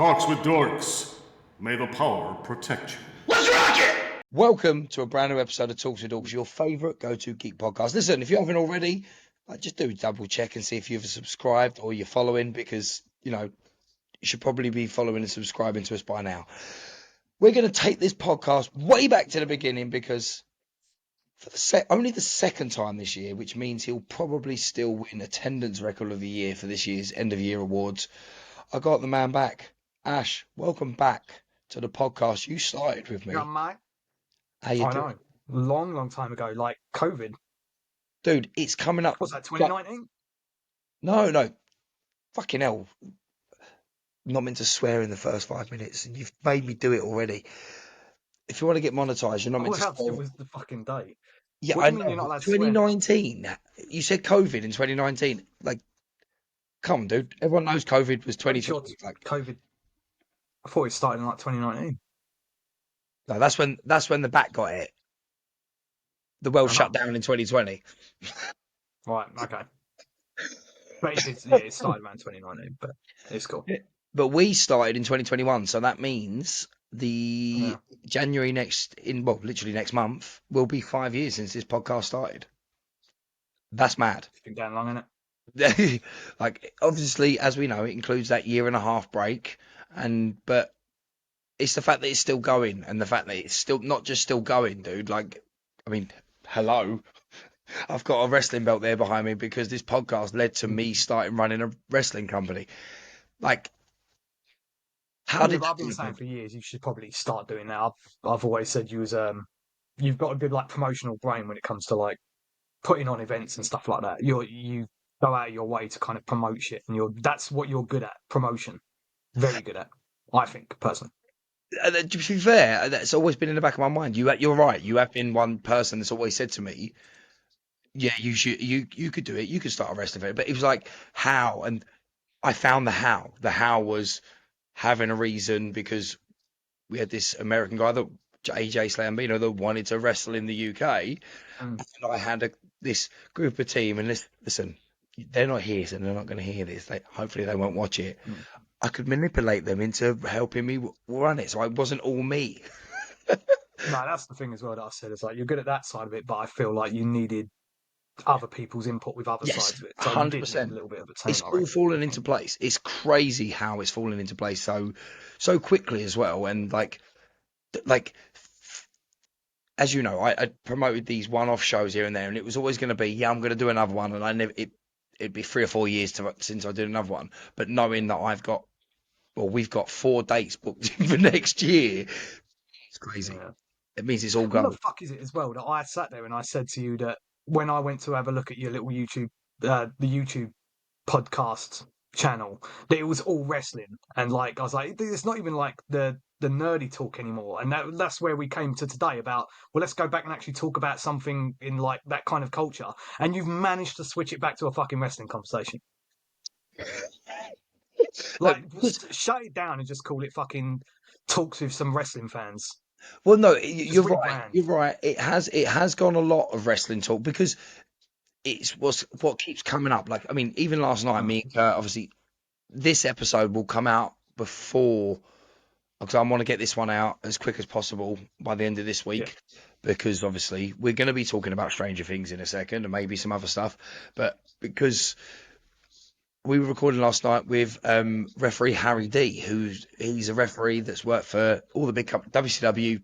Talks with Dorks. May the power protect you. Let's rock it! Welcome to a brand new episode of Talks with Dorks, your favourite go-to geek podcast. Listen, if you haven't already, just do a double check and see if you've subscribed or you're following, because, you should probably be following and subscribing to us by now. We're going to take this podcast way back to the beginning because for only the second time this year, which means he'll probably still win attendance record of the year for this year's end of year awards. I got the man back. Ash, welcome back to the podcast. You started with me. Yeah, mate. How you doing? I know. Long time ago, like COVID. Dude, it's coming up. Was that 2019? No. Fucking hell. I'm not meant to swear in the first 5 minutes, and you've made me do it already. If you want to get monetized, you're not meant to swear. It was the fucking day. Yeah, What I do you mean know. you're not allowed to swear? 2019. You said COVID in 2019. Like, come on, dude. Everyone knows COVID was 2020. Like COVID. I thought it started in like 2019. No, that's when the bat got hit. The world shut down in 2020. Right. Okay. But it started around 2019, but it's cool. But we started in 2021, so that means the January literally next month will be 5 years since this podcast started. That's mad. It's been going long, isn't it? Like, obviously, as we know, it includes that 1.5 year break, but it's the fact that it's still going, and the fact that it's still not just still going, dude. Like, I mean, hello. I've got a wrestling belt there behind me because this podcast led to me starting running a wrestling company. Like, I've been saying for years you should probably start doing that. I've always said you've got a good like promotional brain when it comes to like putting on events and stuff like that. You go out of your way to kind of promote shit, and that's what you're good at, promotion. Very good at, I think, personally. To be fair, that's always been in the back of my mind. You're right. You have been one person that's always said to me, yeah, you could do it. You could start a wrestling event. But it was like, how? And I found the how. The how was having a reason, because we had this American guy, AJ Slambino, that wanted to wrestle in the UK. And I had this group of team, and listen, they're not here, so they're not going to hear this. Hopefully they won't watch it. I could manipulate them into helping me run it, so it wasn't all me. No, that's the thing as well that I said. It's like, you're good at that side of it, but I feel like you needed other people's input with other sides of it. So 100%. A little bit of a team. It's all falling into place. It's crazy how it's falling into place so quickly as well. And like, as you know, I promoted these one-off shows here and there, and it was always going to be, I'm going to do another one, and it'd be 3 or 4 years since I did another one. But knowing that we've got 4 dates booked for next year, it's crazy. Yeah. It means it's all going. What the fuck is it as well that I sat there and I said to you that when I went to have a look at your little YouTube, the YouTube podcast channel, that it was all wrestling, and like I was like, it's not even like the nerdy talk anymore, and that's where we came to today about, well, let's go back and actually talk about something in like that kind of culture, and you've managed to switch it back to a fucking wrestling conversation. Like, shut it down and just call it fucking Talks with some wrestling fans. Well, no, you're right. You're right. It has gone a lot of wrestling talk, because it's what keeps coming up. Like, I mean, even last night, me and Kurt, obviously, this episode will come out before, because I want to get this one out as quick as possible by the end of this week, because obviously we're going to be talking about Stranger Things in a second and maybe some other stuff, but because we were recording last night with referee Harry D, he's a referee that's worked for all the big companies, WCW,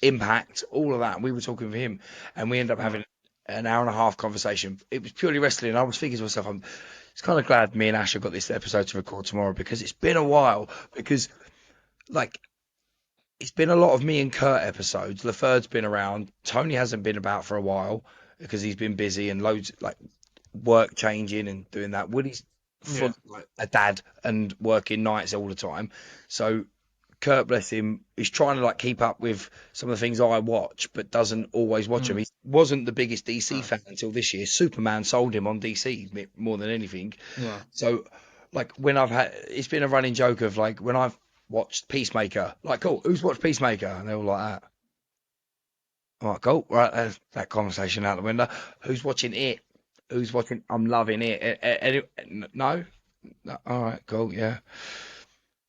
Impact, all of that. And we were talking with him, and we ended up having an 1.5 hour conversation. It was purely wrestling. And I was thinking to myself, I'm just kind of glad me and Ash have got this episode to record tomorrow, because it's been a while. Because, like, it's been a lot of me and Kurt episodes. Laferde's been around. Tony hasn't been about for a while because he's been busy and loads, like, work changing and doing that. Woody's like a dad and working nights all the time, so Kurt, bless him, is trying to like keep up with some of the things I watch, but doesn't always watch them. He wasn't the biggest DC fan until this year. Superman sold him on DC more than anything. So like, when it's been a running joke of like, when I've watched Peacemaker, like, cool, who's watched Peacemaker? And they're all like that. I'm like, cool, right, that conversation out the window. Who's watching it? Who's watching? I'm loving it. No? All right, cool, yeah.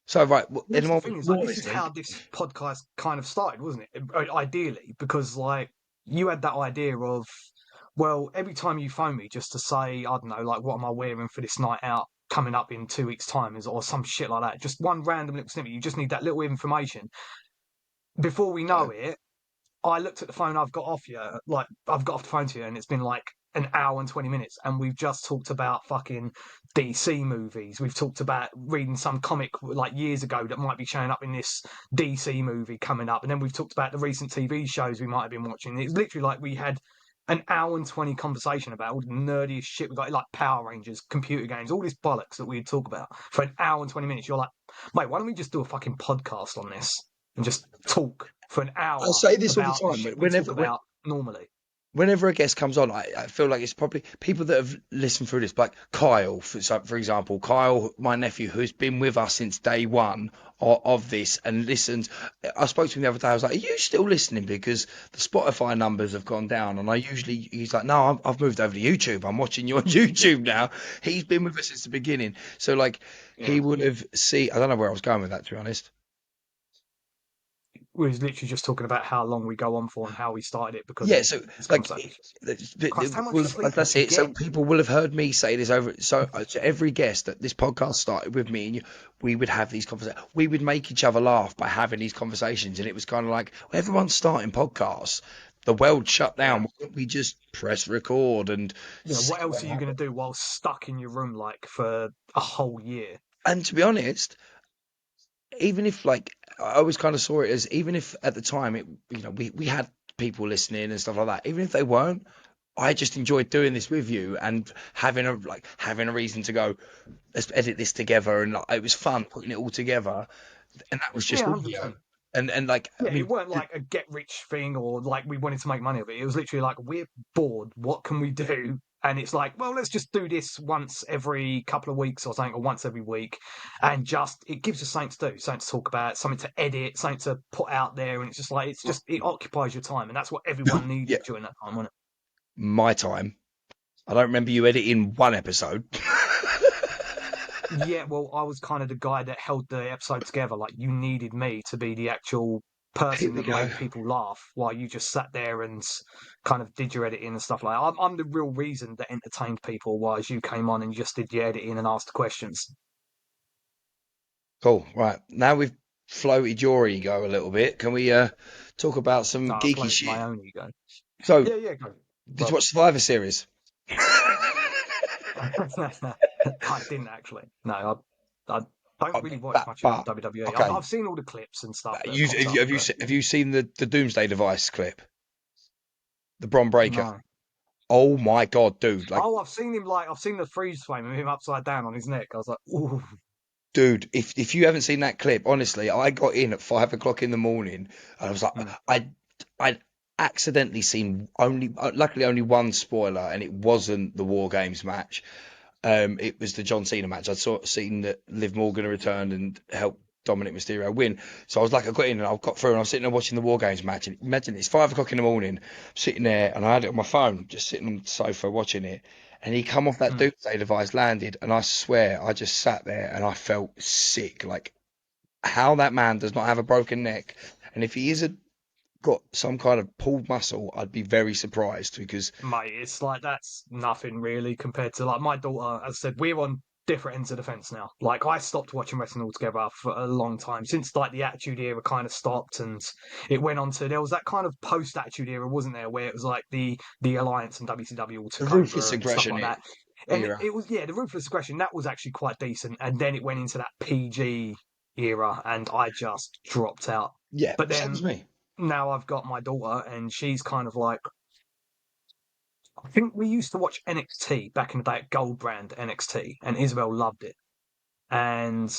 So right, That's the anyone thing is like more this is listening? how this podcast kind of started, wasn't it? Ideally, because like you had that idea of, well, every time you phone me just to say, I don't know, like what am I wearing for this night out coming up in 2 weeks' time, or some shit like that. Just one random little snippet. You just need that little information. Before we Yeah. know it, I looked at the phone I've got off you, like I've got off the phone to you, and it's been like an hour and 20 minutes, and we've just talked about fucking DC movies. We've talked about reading some comic like years ago that might be showing up in this DC movie coming up, and then we've talked about the recent TV shows we might have been watching. It's literally like we had an hour and 20 conversation about all the nerdiest shit we got, like Power Rangers, computer games, all this bollocks that we'd talk about for an hour and 20 minutes. You're like, mate, why don't we just do a fucking podcast on this and just talk for an I hour say this all the about the time. shit we talk about normally? Whenever a guest comes on, I feel like it's probably people that have listened through this, like Kyle, for example, Kyle, my nephew, who's been with us since day one of this and listened. I spoke to him the other day. I was like, "Are you still listening?" Because the Spotify numbers have gone down, and he's like, "No, I've moved over to YouTube. I'm watching you on YouTube now." He's been with us since the beginning, so like he would have seen. I don't know where I was going with that, to be honest. We was literally just talking about how long we go on for and how we started it because Yeah, of so this like conversation. Christ, how much well, sleep that's did you it. So get? people will have heard me say this over. So every guest that this podcast started with me and you, we would have these conversations. We would make each other laugh by having these conversations, and it was kind of like well, everyone's starting podcasts. The world shut down. Yeah. Why don't we just press record and You know, see what else what are you going happens? to do while stuck in your room like for a whole year? And to be honest, even if like I always kind of saw it as even if at the time it we had people listening and stuff like that, even if they weren't, I just enjoyed doing this with you and having a reason to go, let's edit this together, and like, it was fun putting it all together, and that was just Yeah, audio. 100%. And like I Yeah, it mean, weren't like a get rich thing or like we wanted to make money of it. It was literally like we're bored. What can we do? And it's like, well, let's just do this once every couple of weeks or something, or once every week, and just it gives us something to do, something to talk about, something to edit, something to put out there, and it's just like it occupies your time, and that's what everyone yeah, needed during that time, wasn't my time. I don't remember you editing one episode. it? Yeah, well, I was kind of the guy that held the episode together. Like you needed me to be the actual Here person we that go. made people laugh while you just sat there and kind of did your editing and stuff like that. I'm the real reason that entertained people was you came on and you just did your editing and asked questions. Cool. Right now we've floated your ego a little bit. Can we talk about some No, I geeky floated shit? my own ego. So, Yeah, yeah, go. did you Well, watch Survivor Series? I didn't actually. No, I don't really watch much of WWE. Okay. I've seen all the clips and stuff that You, pops have up, you have you but se- have you seen the Doomsday Device clip, the Bron Breaker? no. Oh my God, dude! Like, Oh, I've seen him like I've seen the freeze frame of him upside down on his neck. I was like, ooh, dude, if you haven't seen that clip, honestly, I got in at 5 o'clock in the morning, and I was like, hmm. I'd accidentally seen luckily only one spoiler, and it wasn't the War Games match. It was the John Cena match. I'd seen that Liv Morgan returned and helped Dominic Mysterio win. So I was like, I got in and I got through, and I was sitting there watching the War Games match. And imagine it's 5 o'clock in the morning, sitting there, and I had it on my phone, just sitting on the sofa watching it. And he come off that Hmm. Doomsday Device, landed, and I swear I just sat there and I felt sick. Like how that man does not have a broken neck, and if he isn't got some kind of pulled muscle, I'd be very surprised because Mate, it's like that's nothing really compared to like my daughter. As I said, we're on different ends of the fence now. Like I stopped watching wrestling altogether for a long time since like the Attitude Era kind of stopped, and it went on to there was that kind of post Attitude Era, wasn't there, where it was like the Alliance and WCW all the took ruthless over and stuff aggression like that. And era. it was yeah, the Ruthless Aggression that was actually quite decent, and then it went into that PG era, and I just dropped out. Yeah, But same as then me. now I've got my daughter, and she's kind of like I think we used to watch NXT back in the day at Gold Brand NXT, and Isabel loved it. And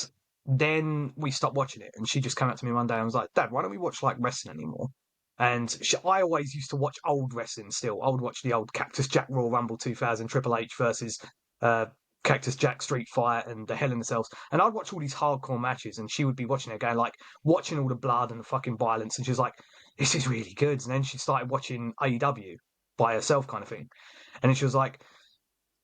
then we stopped watching it, and she just came up to me one day and was like, "Dad, why don't we watch like wrestling anymore?" And I always used to watch old wrestling still. I would watch the old Cactus Jack Royal Rumble 2000, Triple H versus uh, Cactus Jack Street Fight and the Hell in the Cells. And I'd watch all these hardcore matches, and she would be watching it going, like, watching all the blood and the fucking violence. And she was like, this is really good. And then she started watching AEW by herself, kind of thing. And then she was like,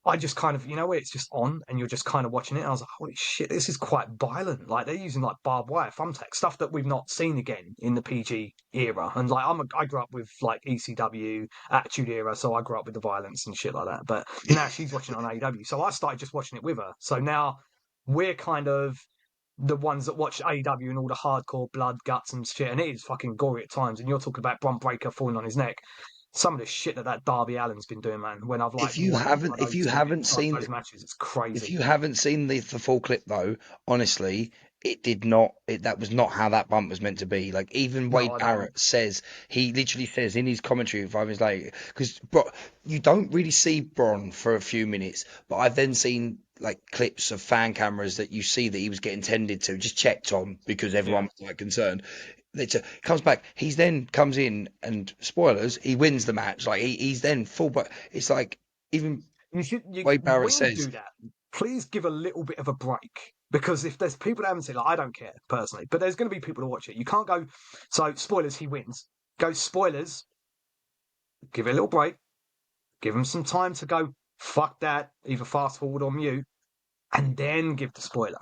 I just kind of, where it's just on and you're just kind of watching it. And I was like, holy shit, this is quite violent. Like they're using like barbed wire, thumbtack, stuff that we've not seen again in the PG era. And like I grew up with like ECW, Attitude Era, so I grew up with the violence and shit like that. But now she's watching on AEW, so I started just watching it with her. So now we're kind of the ones that watch AEW and all the hardcore blood, guts and shit, and it is fucking gory at times. And you're talking about Bron Breakker falling on his neck. Some of the shit that Darby Allin's been doing, man. When I've like If you watched haven't, if you haven't seen, those matches, it's if crazy. you haven't seen the full clip though, honestly, it did not. That was not how that bump was meant to be. Like even No, Wade I know. Barrett says, he literally says in his commentary 5 minutes later, because you don't really see Bron for a few minutes, but I've then seen like clips of fan cameras that you see that he was getting tended to, just checked on because everyone was like concerned. It comes back. He's then comes in and spoilers. He wins the match. Like he's then full. But it's like even Wade Barrett When you says. do that, please give a little bit of a break. Because if there's people that haven't seen it, like, I don't care personally, but there's going to be people to watch it. You can't go, so spoilers, he wins. Go spoilers, give it a little break, give him some time to go, fuck that, either fast forward or mute, and then give the spoiler.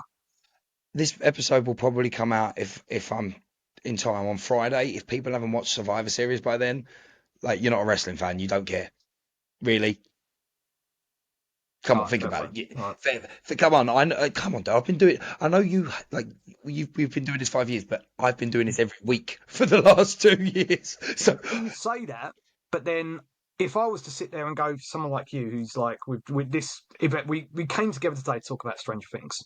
This episode will probably come out if I'm in time on Friday. If people haven't watched Survivor Series by then, like you're not a wrestling fan, you don't care, really. Come on, think about it. Come on, I know, come on, Dad. I've been doing. I know you like we've been doing this 5 years, but I've been doing this every week for the last 2 years. So You say that, but then if I was to sit there and go, someone like you, who's like with this event, we came together today to talk about Stranger Things.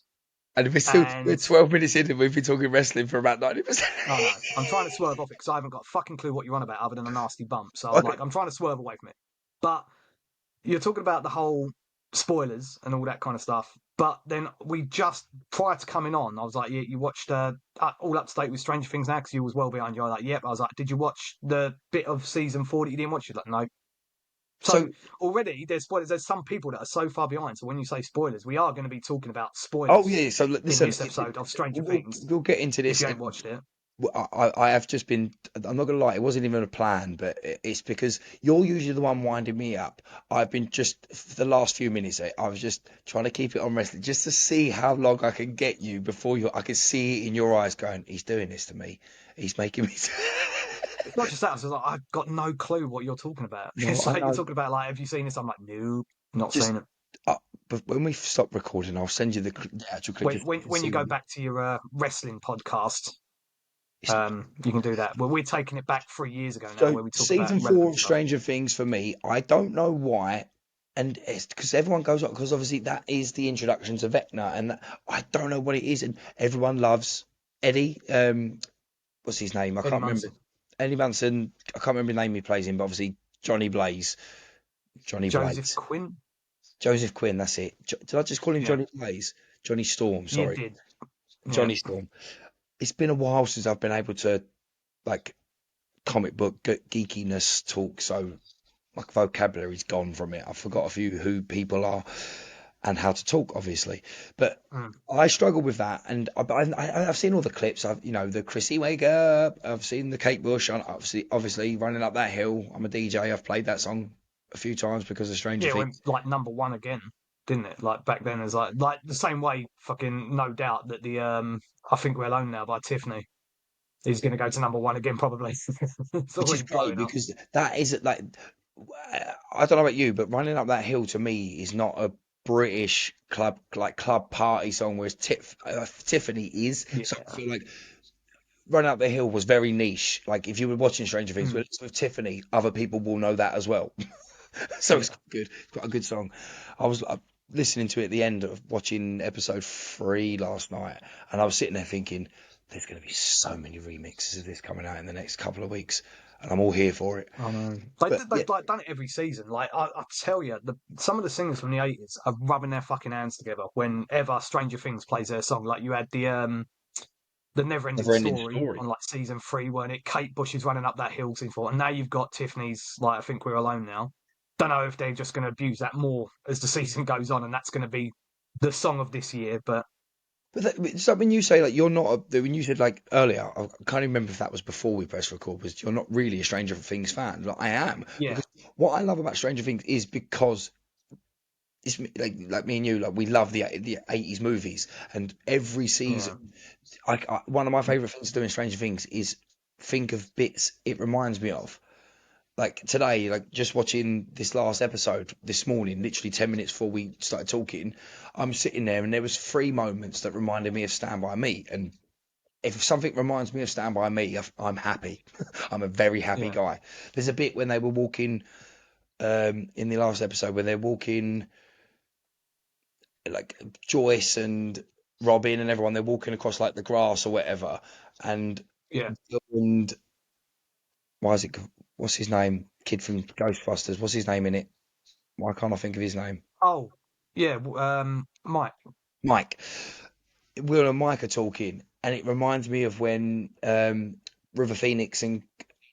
and we're And 12 minutes in, and we've been talking wrestling for about 90%. I know I'm trying to swerve off it because I haven't got a fucking clue what you're on about other than a nasty bump. So Okay. I'm trying to swerve away from it. But you're talking about the whole spoilers and all that kind of stuff. But then we just prior to coming on, I was like, you watched All Up to Date with Stranger Things now because you was well behind. You're like, yep. I was like, did you watch the bit of season 4 that you didn't watch? You're like, no. So So already there's spoilers. There's some people that are so far behind. So when you say spoilers, we are going to be talking about oh spoilers yeah, so in listen, this episode of Stranger we'll, Things. we'll get into If this. you ain't watched it, I have just been, I'm not gonna lie, it wasn't even a plan, but it's because you're usually the one winding me up. I've been just for the last few minutes, I was just trying to keep it on wrestling just to see how long I can get you before I can see it in your eyes going, he's doing this to me. He's making me. it's not just that. I was like, I've got no clue what you're talking about. No, It's I like you're know. talking about like, have you seen this? I'm like, nope, not Just, seen it. but when we stop recording, I'll send you the actual clip When just so when you can when you see go what back to your wrestling podcast, it's. you can do that. Well, we're taking it back 3 years ago now, So where we talk about season 4 relevant of stuff. Stranger Things for me, I don't know why, and it's because everyone goes on because obviously that is the introduction to Vecna, and I don't know what it is, and everyone loves Eddie. What's his name? I Eddie can't remember. Munson, Eddie Munson. I can't remember the name he plays in, but obviously Johnny Blaze, Johnny Joseph Blaze, Quinn. Joseph Quinn. That's it. Did I just call him Yeah, Johnny Blaze? Johnny Storm. you Sorry, did. Yeah. Johnny Storm. It's been a while since I've been able to like comic book geekiness talk, so my vocabulary's gone from it. I forgot a few who people are and how to talk, obviously. But Mm. I struggle with that, and I've seen all the clips. I've the Chrissy Wake Up. I've seen the Kate Bush. Obviously running up that hill. I'm a DJ. I've played that song a few times because of Stranger Yeah, it went Things. like number one again, didn't it? Like back then, as like the same way, fucking no doubt that the I think we're alone now by Tiffany is going to go to number one again probably. It's Which is already great blowing up. because that is like I don't know about you, but running up that hill to me is not a British club party song, whereas Tiffany is. Yeah. So I feel like Run Up the Hill was very niche. Like if you were watching Stranger Things Mm. with Tiffany, other people will know that as well. So it's Yeah. good. It's got a good song. I was listening to it at the end of watching episode 3 last night, and I was sitting there thinking, there's going to be so many remixes of this coming out in the next couple of weeks, and I'm all here for it. I know. But yeah, They've like done it every season. Like I tell you, some of the singers from the 80s are rubbing their fucking hands together whenever Stranger Things plays their song. Like you had the Never Ending never ending Story story. on like season 3, weren't it? Kate Bush is running up that hill scene for, and now you've got Tiffany's like I think we're alone now. Don't know if they're just going to abuse that more as the season goes on, and that's going to be the song of this year. But But so when you say like you're not when you said like earlier, I can't remember if that was before we press record, was you're not really a Stranger Things fan. Like I am, yeah, because what I love about Stranger Things is because it's like me and you, like we love the 80s movies, and every Yeah. season, one of my favorite things to do in Stranger Things is think of bits it reminds me of. Like today, like just watching this last episode this morning, literally 10 minutes before we started talking, I'm sitting there and there was 3 moments that reminded me of Stand By Me. And if something reminds me of Stand By Me, I'm happy. I'm a very happy Yeah. guy. There's a bit when they were walking in the last episode where they're walking, like Joyce and Robin and everyone, they're walking across like the grass or whatever, and Yeah. and why is it? What's his name? Kid from Ghostbusters. What's his name in it? Why can't I think of his name? Oh, yeah. Mike. Mike. Will and Mike are talking, and it reminds me of when River Phoenix and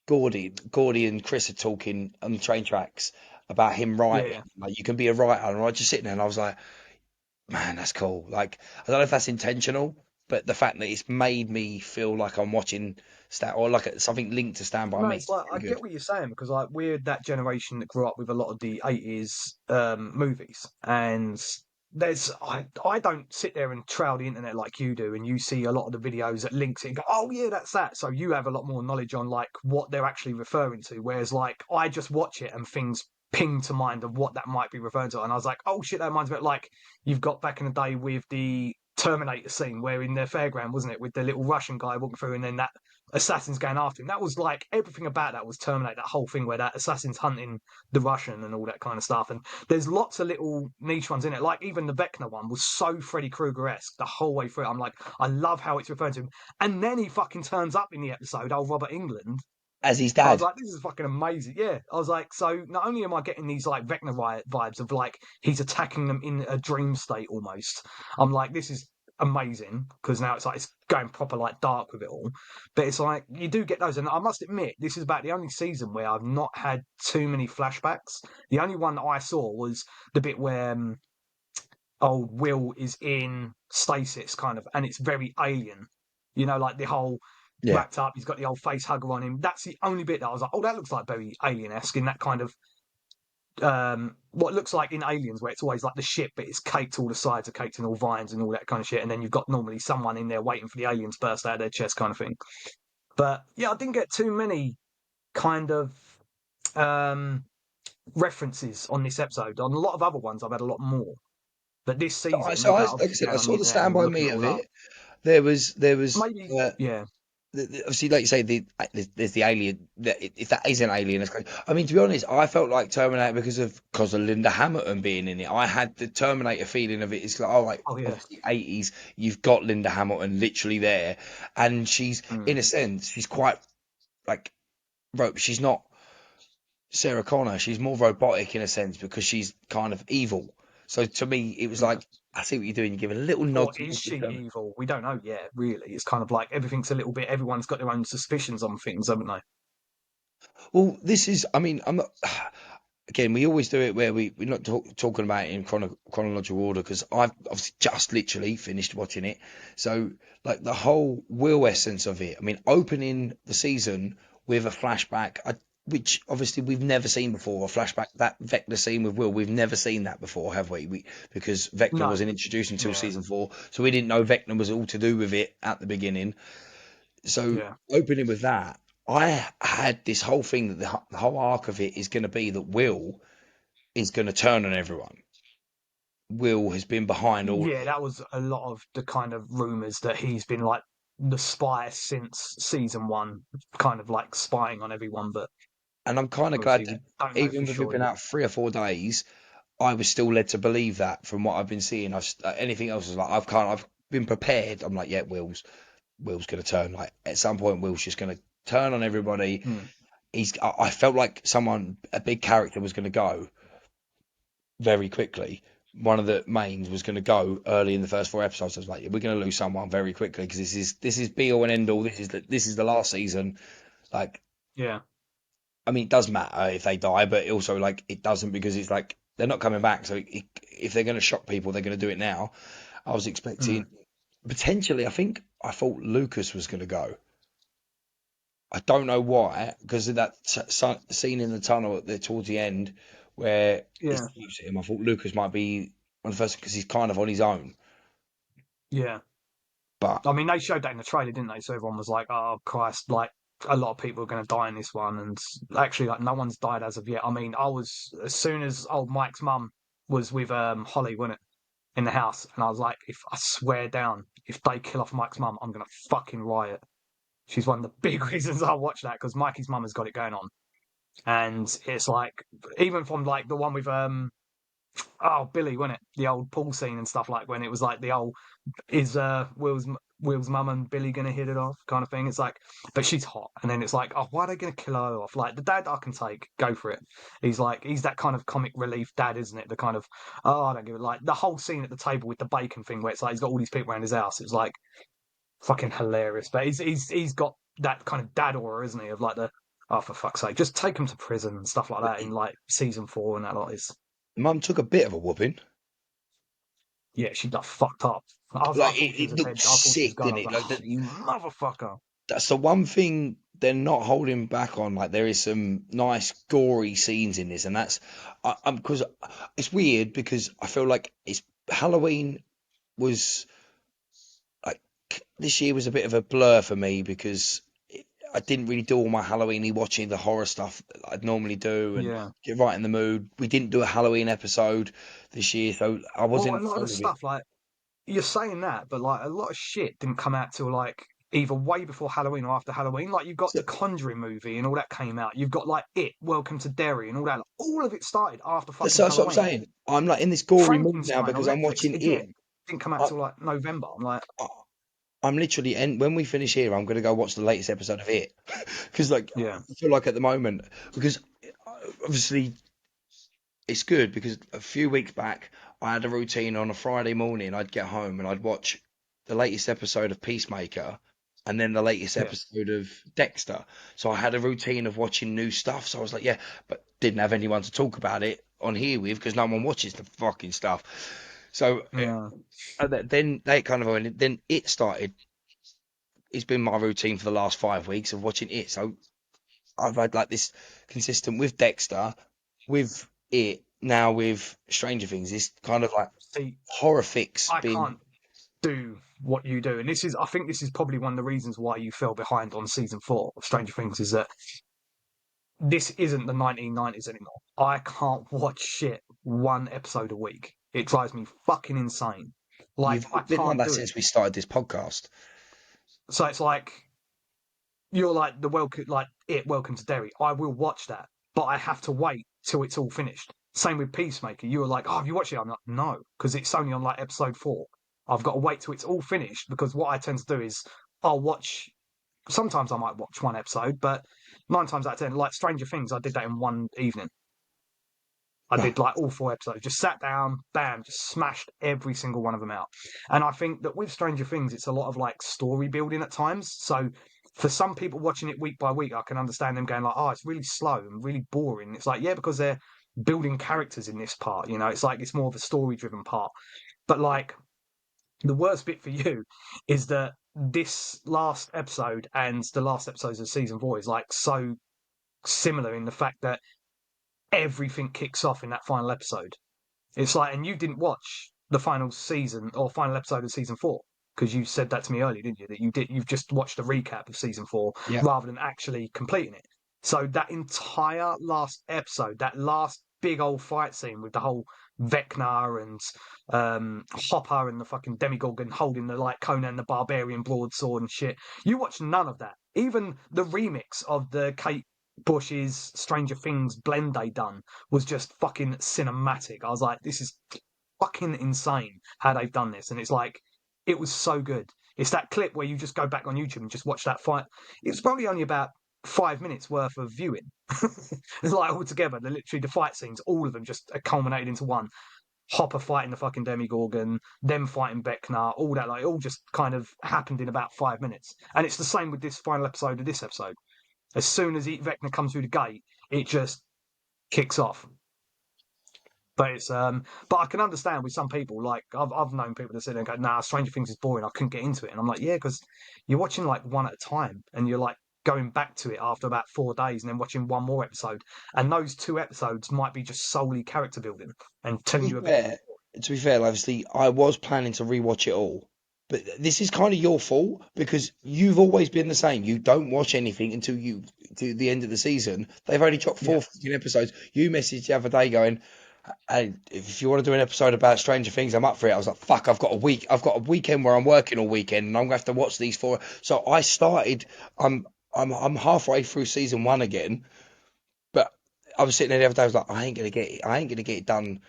Gordy and Chris are talking on the train tracks about him writing. Yeah. Like you can be a writer, and I was just sitting there and I was like, man, that's cool. Like I don't know if that's intentional, but the fact that it's made me feel like I'm watching or like something linked to Stand By No, Me. it's like I Pretty get good. what you're saying because like we're that generation that grew up with a lot of the 80s movies, and I don't sit there and trail the internet like you do, and you see a lot of the videos that links it and go, oh yeah, that's that. So you have a lot more knowledge on like what they're actually referring to, whereas like I just watch it and things ping to mind of what that might be referring to, and I was like, oh shit, that reminds me of like you've got back in the day with the Terminator scene where in their fairground, wasn't it, with the little Russian guy walking through, and then that assassins going after him. That was like everything about that was Terminator. That whole thing where that assassin's hunting the Russian and all that kind of stuff. And there's lots of little niche ones in it. Like even the Vecna one was so Freddy Krueger-esque the whole way through. I'm like, I love how it's referring to him. And then he fucking turns up in the episode, old Robert England. As his I was dad. like, this is fucking amazing. Yeah. I was like, so not only am I getting these like Vecna riot vibes of like he's attacking them in a dream state almost. I'm like, this is amazing because now it's like it's going proper like dark with it all. But it's like you do get those, and I must admit, this is about the only season where I've not had too many flashbacks. The only one that I saw was the bit where old Will is in stasis, kind of, and it's very alien. You know, like the whole Yeah. wrapped up. He's got the old face hugger on him. That's the only bit that I was like, oh, that looks like very alien-esque in that kind of what looks like in Aliens, where it's always like the ship, but it's caked, all the sides are caked in all vines and all that kind of shit. And then you've got normally someone in there waiting for the aliens to burst out of their chest, kind of thing. But yeah, I didn't get too many kind of um, references on this episode. On a lot of other ones, I've had a lot more. But this season, So I, without like I obviously said, I going on the saw the internet Stand and By looking Me it of all up, it. There was maybe, yeah, obviously, like you say, there's the alien. If that is an alien, that's great. I mean, to be honest, I felt like Terminator because of Linda Hamilton being in it. I had the Terminator feeling of it. It's like, oh, like oh yeah, obviously 80s. You've got Linda Hamilton literally there, and she's mm, in a sense, she's quite like she's not Sarah Connor. She's more robotic in a sense because she's kind of evil. So to me, it was mm. like, I see what you're doing. You give a little nod Or to is she Terminator. evil? We don't know yet, really. It's kind of like everything's a little bit. Everyone's got their own suspicions on things, haven't they? Well, this is, I mean, I'm not. Again, we always do it where we're not talking about it in chronological order because I've obviously just literally finished watching it. So, like the whole Will essence of it, I mean, opening the season with a flashback, which obviously we've never seen before, a flashback, that Vecna scene with Will, we've never seen that before, have we? Because Vecna No. wasn't introduced until Yeah. season 4, so we didn't know Vecna was all to do with it at the beginning. So Yeah. opening with that, I had this whole thing that the whole arc of it is going to be that Will is going to turn on everyone. Will has been behind all, Yeah, that was a lot of the kind of rumours that he's been like the spy since season one, kind of like spying on everyone, but and I'm kind of glad obviously that we don't know for even with it sure been yet. out 3 or 4 days, I was still led to believe that from what I've been seeing. Anything else is like I've been prepared. I'm like, yeah, Will's going to turn. Like at some point, Will's just going to turn on everybody. Hmm. I felt like a big character was going to go very quickly. One of the mains was going to go early in the first 4 episodes. I was like, yeah, we're going to lose someone very quickly because this is be all and end all. This is the last season. Like, Yeah. I mean, it does matter if they die, but also like it doesn't because it's like they're not coming back. So if they're going to shock people, they're going to do it now. I was Hmm. expecting potentially. I thought Lucas was going to go. I don't know why because of that scene in the tunnel towards the end where Yeah. it's used to him. I thought Lucas might be one of the first because he's kind of on his own. Yeah. But I mean, they showed that in the trailer, didn't they? So everyone was like, "Oh Christ!" Like a lot of people are going to die in this one, and actually, like no one's died as of yet. I mean, I was as soon as old Mike's mum was with Holly, wasn't it, in the house, and I was like, "If I swear down, if they kill off Mike's mum, I'm going to fucking riot." She's one of the big reasons I watch that because Mikey's mum has got it going on, and it's like even from like the one with Billy, wasn't it, the old pool scene and stuff, like when it was like the old is Will's mum and Billy gonna hit it off kind of thing. It's like, but she's hot, and then it's like, oh, why are they gonna kill her off? Like the dad I can take, go for it. He's that kind of comic relief dad, isn't it? The kind of I don't give it. Like the whole scene at the table with the bacon thing, where it's like he's got all these people around his house. It's like fucking hilarious. But he's got that kind of dad aura, isn't he? Of like the oh for fuck's sake, just take him to prison and stuff like that in like season 4 and that lot is. Mum took a bit of a whooping. Yeah, she got fucked up. I Like thought she was it a looked dead. I thought she was sick, gone. didn't I was it? like, Like oh, you motherfucker. that's the one thing they're not holding back on. Like there is some nice gory scenes in this, and that's because it's weird because I feel like it's Halloween was like this year was a bit of a blur for me because I didn't really do all my Halloweeny watching the horror stuff that I'd normally do and Yeah. get right in the mood. We didn't do a Halloween episode this year, so I Well, a wasn't lot of the full of it. stuff, like, you're saying that, but, like, a lot of shit didn't come out till, like, either way before Halloween or after Halloween. Like, you've got So the Conjuring movie and all that came out. You've got, like, Welcome to Derry and all that. Like, all of it started after fucking that's what I'm Halloween. saying. I'm like in this gory mood now Frankenstein on because I'm Netflix, watching it. again, didn't come out I, till, like, November. I'm like, I, I'm literally, and when we finish here, I'm going to go watch the latest episode of it because, like, yeah, I feel like at the moment, because obviously it's good because a few weeks back I had a routine on a Friday morning. I'd get home and I'd watch the latest episode of Peacemaker and then the latest yeah, episode of Dexter. So I had a routine of watching new stuff. So I was like, yeah, but didn't have anyone to talk about it on here with because no one watches the fucking stuff. So yeah. then they kind of went, then it started. It's been my routine for the last 5 weeks of watching it. So I've had like this consistent with Dexter, with it now with Stranger Things. It's kind of like See, horror fix I being can't do what you do. And I think this is probably one of the reasons why you fell behind on season 4 of Stranger Things is that this isn't the 1990s anymore. I can't watch shit one episode a week. It drives me fucking insane. Like, you've I been like can't that do it. since we started this podcast. So it's like, you're like Welcome to Derry. I will watch that, but I have to wait till it's all finished. Same with Peacemaker. You were like, oh, have you watched it? I'm like, no, because it's only on like episode 4. I've got to wait till it's all finished because what I tend to do is I'll watch. Sometimes I might watch one episode, but 9 times out of 10, like Stranger Things, I did that in one evening. I No, did like all 4 episodes, just sat down, bam, just smashed every single one of them out. And I think that with Stranger Things, it's a lot of like story building at times. So for some people watching it week by week, I can understand them going like, oh, it's really slow and really boring. It's like, yeah, because they're building characters in this part, it's like it's more of a story driven part. But like the worst bit for you is that this last episode and the last episodes of season 4 is like so similar in the fact that everything kicks off in that final episode. It's like, and you didn't watch the final season or final episode of season 4 because you said that to me earlier, didn't you? That you've just watched a recap of season 4 yeah, rather than actually completing it. So that entire last episode, that last big old fight scene with the whole Vecna and Hopper and the fucking Demigorgon holding the like Conan the Barbarian broadsword and shit. You watched none of that. Even the remix of the Kate Bush's Stranger Things blend they done was just fucking cinematic. I was like, this is fucking insane how they've done this. And it's like, it was so good. It's that clip where you just go back on YouTube and just watch that fight. It's probably only about 5 minutes worth of viewing. It's like all together, the fight scenes, all of them just are culminated into one. Hopper fighting the fucking Demigorgon, them fighting Vecna, all that, like, all just kind of happened in about 5 minutes. And it's the same with this final episode of this episode. As soon as Vecna comes through the gate, it just kicks off. But I can understand with some people, like I've known people that sit there and go, nah, Stranger Things is boring, I couldn't get into it. And I'm like, yeah, because you're watching like one at a time and you're like going back to it after about 4 days and then watching one more episode. And those 2 episodes might be just solely character building and telling you a bit. To be fair, obviously, I was planning to rewatch it all, but this is kind of your fault because you've always been the same. You don't watch anything until you to the end of the season. They've only dropped 4 fucking episodes. You messaged the other day going, "Hey, if you want to do an episode about Stranger Things, I'm up for it." I was like, "Fuck, I've got a week. I've got a weekend where I'm working all weekend, and I'm gonna have to watch these 4." So I started. I'm halfway through season 1 again, but I was sitting there the other day. I was like, I ain't gonna get it done.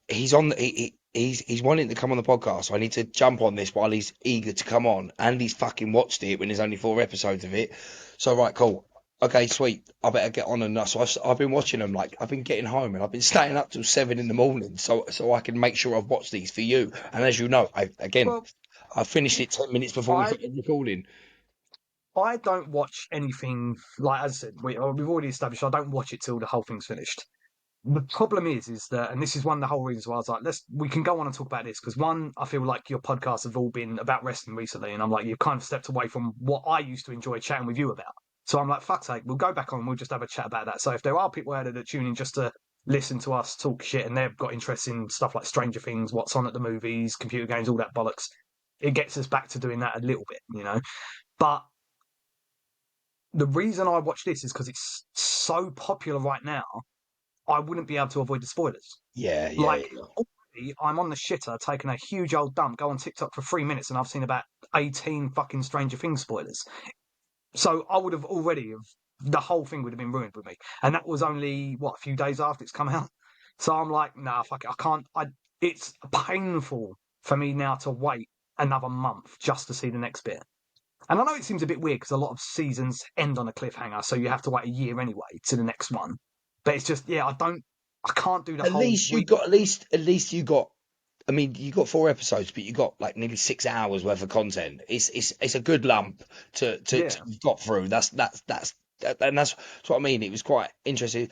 He's on. He's wanting to come on the podcast, so I need to jump on this while he's eager to come on, and he's fucking watched it when there's only 4 episodes of it. So right, cool. Okay, sweet. I better get on and so I've been watching them. Like I've been getting home and I've been staying up till 7 in the morning, so I can make sure I've watched these for you. And as you know, Well, I finished it 10 minutes before we I started recording. I don't watch anything like as I said, we've already established I don't watch it till the whole thing's finished. The problem is that, and this is one of the whole reasons why I was like, we can go on and talk about this because one, I feel like your podcasts have all been about wrestling recently, and I'm like, you've kind of stepped away from what I used to enjoy chatting with you about. So I'm like, fuck's sake, we'll go back on and we'll just have a chat about that. So if there are people out there that tune in just to listen to us talk shit and they've got interest in stuff like Stranger Things, what's on at the movies, computer games, all that bollocks, it gets us back to doing that a little bit, you know. But the reason I watch this is because it's so popular right now. I wouldn't be able to avoid the spoilers. Yeah. Already, I'm on the shitter, taking a huge old dump, go on TikTok for 3 minutes, and I've seen about 18 fucking Stranger Things spoilers. So I would have already, the whole thing would have been ruined with me. And that was only, a few days after it's come out. So I'm like, nah, fuck it, I can't. It's painful for me now to wait another month just to see the next bit. And I know it seems a bit weird because a lot of seasons end on a cliffhanger, so you have to wait a year anyway to the next one. But it's just, I can't do the At whole least you week. got. At least you got. I mean, you got 4 episodes, but you got like nearly 6 hours worth of content. It's a good lump to you've got through. And that's what I mean. It was quite interesting.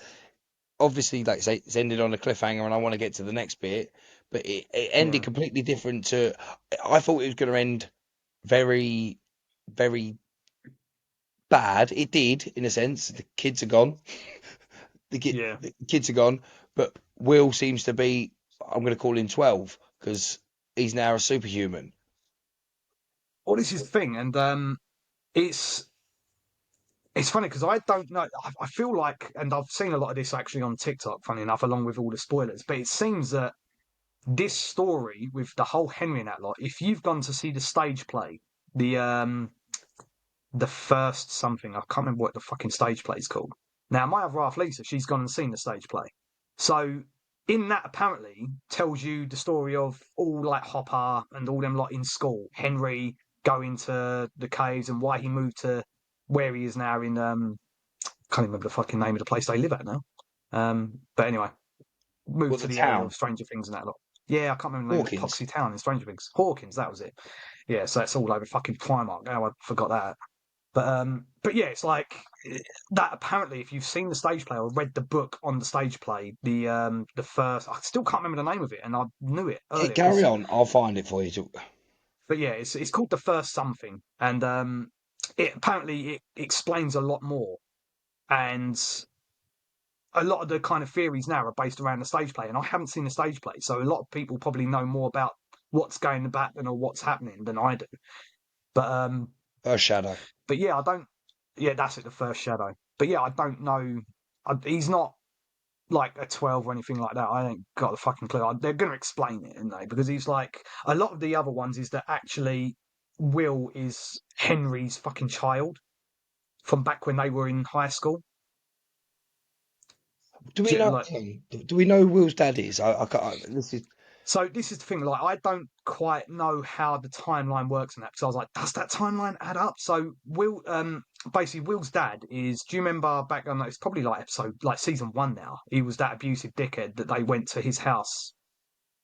Obviously, like I say, it's ended on a cliffhanger, and I want to get to the next bit, but it ended completely different to. I thought it was going to end very, very bad. It did, in a sense. The kids are gone. The kids are gone, but Will seems to be. I'm going to call him 12 because he's now a superhuman. Well, this is the thing, and it's funny because I don't know. I feel like, and I've seen a lot of this actually on TikTok, funny enough, along with all the spoilers. But it seems that this story with the whole Henry and that lot, if you've gone to see the stage play, the first something, I can't remember what the fucking stage play is called. Now, my other half, Lisa, she's gone and seen the stage play. So in that apparently tells you the story of all like Hopper and all them lot in school. Henry going to the caves and why he moved to where he is now in can't remember the fucking name of the place they live at now. But anyway, moved to the area of Stranger Things and that lot. Yeah, I can't remember the name of the Poxy Town in Stranger Things. Hawkins, that was it. Yeah, so that's all over fucking Primark. Oh, I forgot that. But yeah, it's like that. Apparently, if you've seen the stage play or read the book on the stage play, the first, I still can't remember the name of it, and I knew it earlier. Carry on, I'll find it for you. But yeah, it's called the first something, and it apparently it explains a lot more, and a lot of the kind of theories now are based around the stage play, and I haven't seen the stage play, so a lot of people probably know more about what's going to happen or what's happening than I do. But Shadow. But yeah, I don't. Yeah, that's it. The first shadow. But yeah, I don't know. He's not like a 12 or anything like that. I ain't got the fucking clue. They're going to explain it, aren't they? Because he's like a lot of the other ones is that actually Will is Henry's fucking child from back when they were in high school. Do we know? Like, do we know who Will's dad is? I can't. So this is the thing. Like, I don't quite know how the timeline works in that because I was like, does that timeline add up? So Will, basically, Will's dad is. Do you remember back on? It's probably like season 1 now. He was that abusive dickhead that they went to his house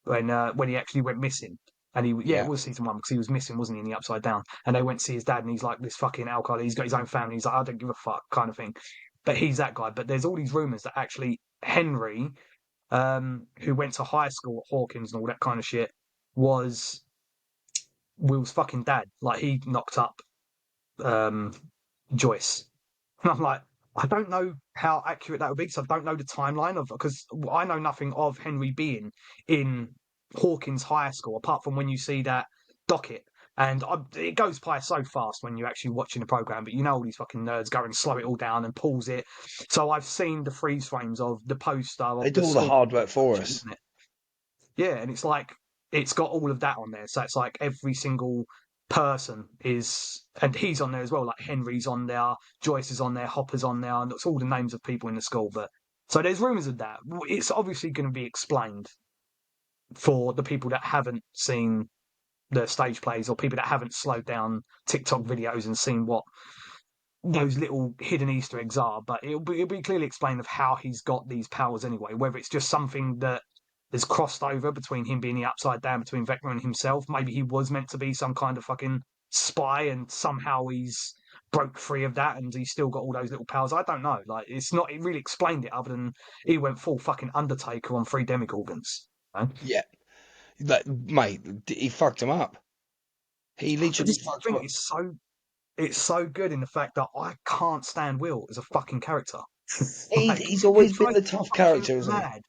when he actually went missing. And it was season 1 because he was missing, wasn't he, in the Upside Down? And they went to see his dad, and he's like this fucking alcoholic. He's got his own family. He's like, I don't give a fuck, kind of thing. But he's that guy. But there's all these rumors that actually Henry, who went to high school at Hawkins and all that kind of shit, was Will's fucking dad. Like he knocked up Joyce. And I'm like, I don't know how accurate that would be because I don't know the timeline of because I know nothing of Henry being in Hawkins High School apart from when you see that docket. And it goes by so fast when you're actually watching the program, but you know all these fucking nerds go and slow it all down and pause it. So I've seen the freeze frames of the poster They of do the all the school, hard work for us. isn't it? Yeah, and it's like it's got all of that on there. So it's like every single person is, and he's on there as well. Like Henry's on there, Joyce is on there, Hopper's on there, and it's all the names of people in the school. But so there's rumours of that. It's obviously going to be explained for the people that haven't seen the stage plays or people that haven't slowed down TikTok videos and seen what those little hidden Easter eggs are, but it'll be clearly explained of how he's got these powers anyway. Whether it's just something that is crossed over between him being the Upside Down, between Vecna and himself. Maybe he was meant to be some kind of fucking spy, and somehow he's broke free of that, and he's still got all those little powers. I don't know. Like it's not. It really explained it other than he went full fucking Undertaker on 3 Demigorgons. You know? Yeah, like, mate, he fucked him up. He But literally this is the fucked him thing. up. It's so good in the fact that I can't stand Will as a fucking character. Like He's always he's been so the tough fucking character, isn't he? mad.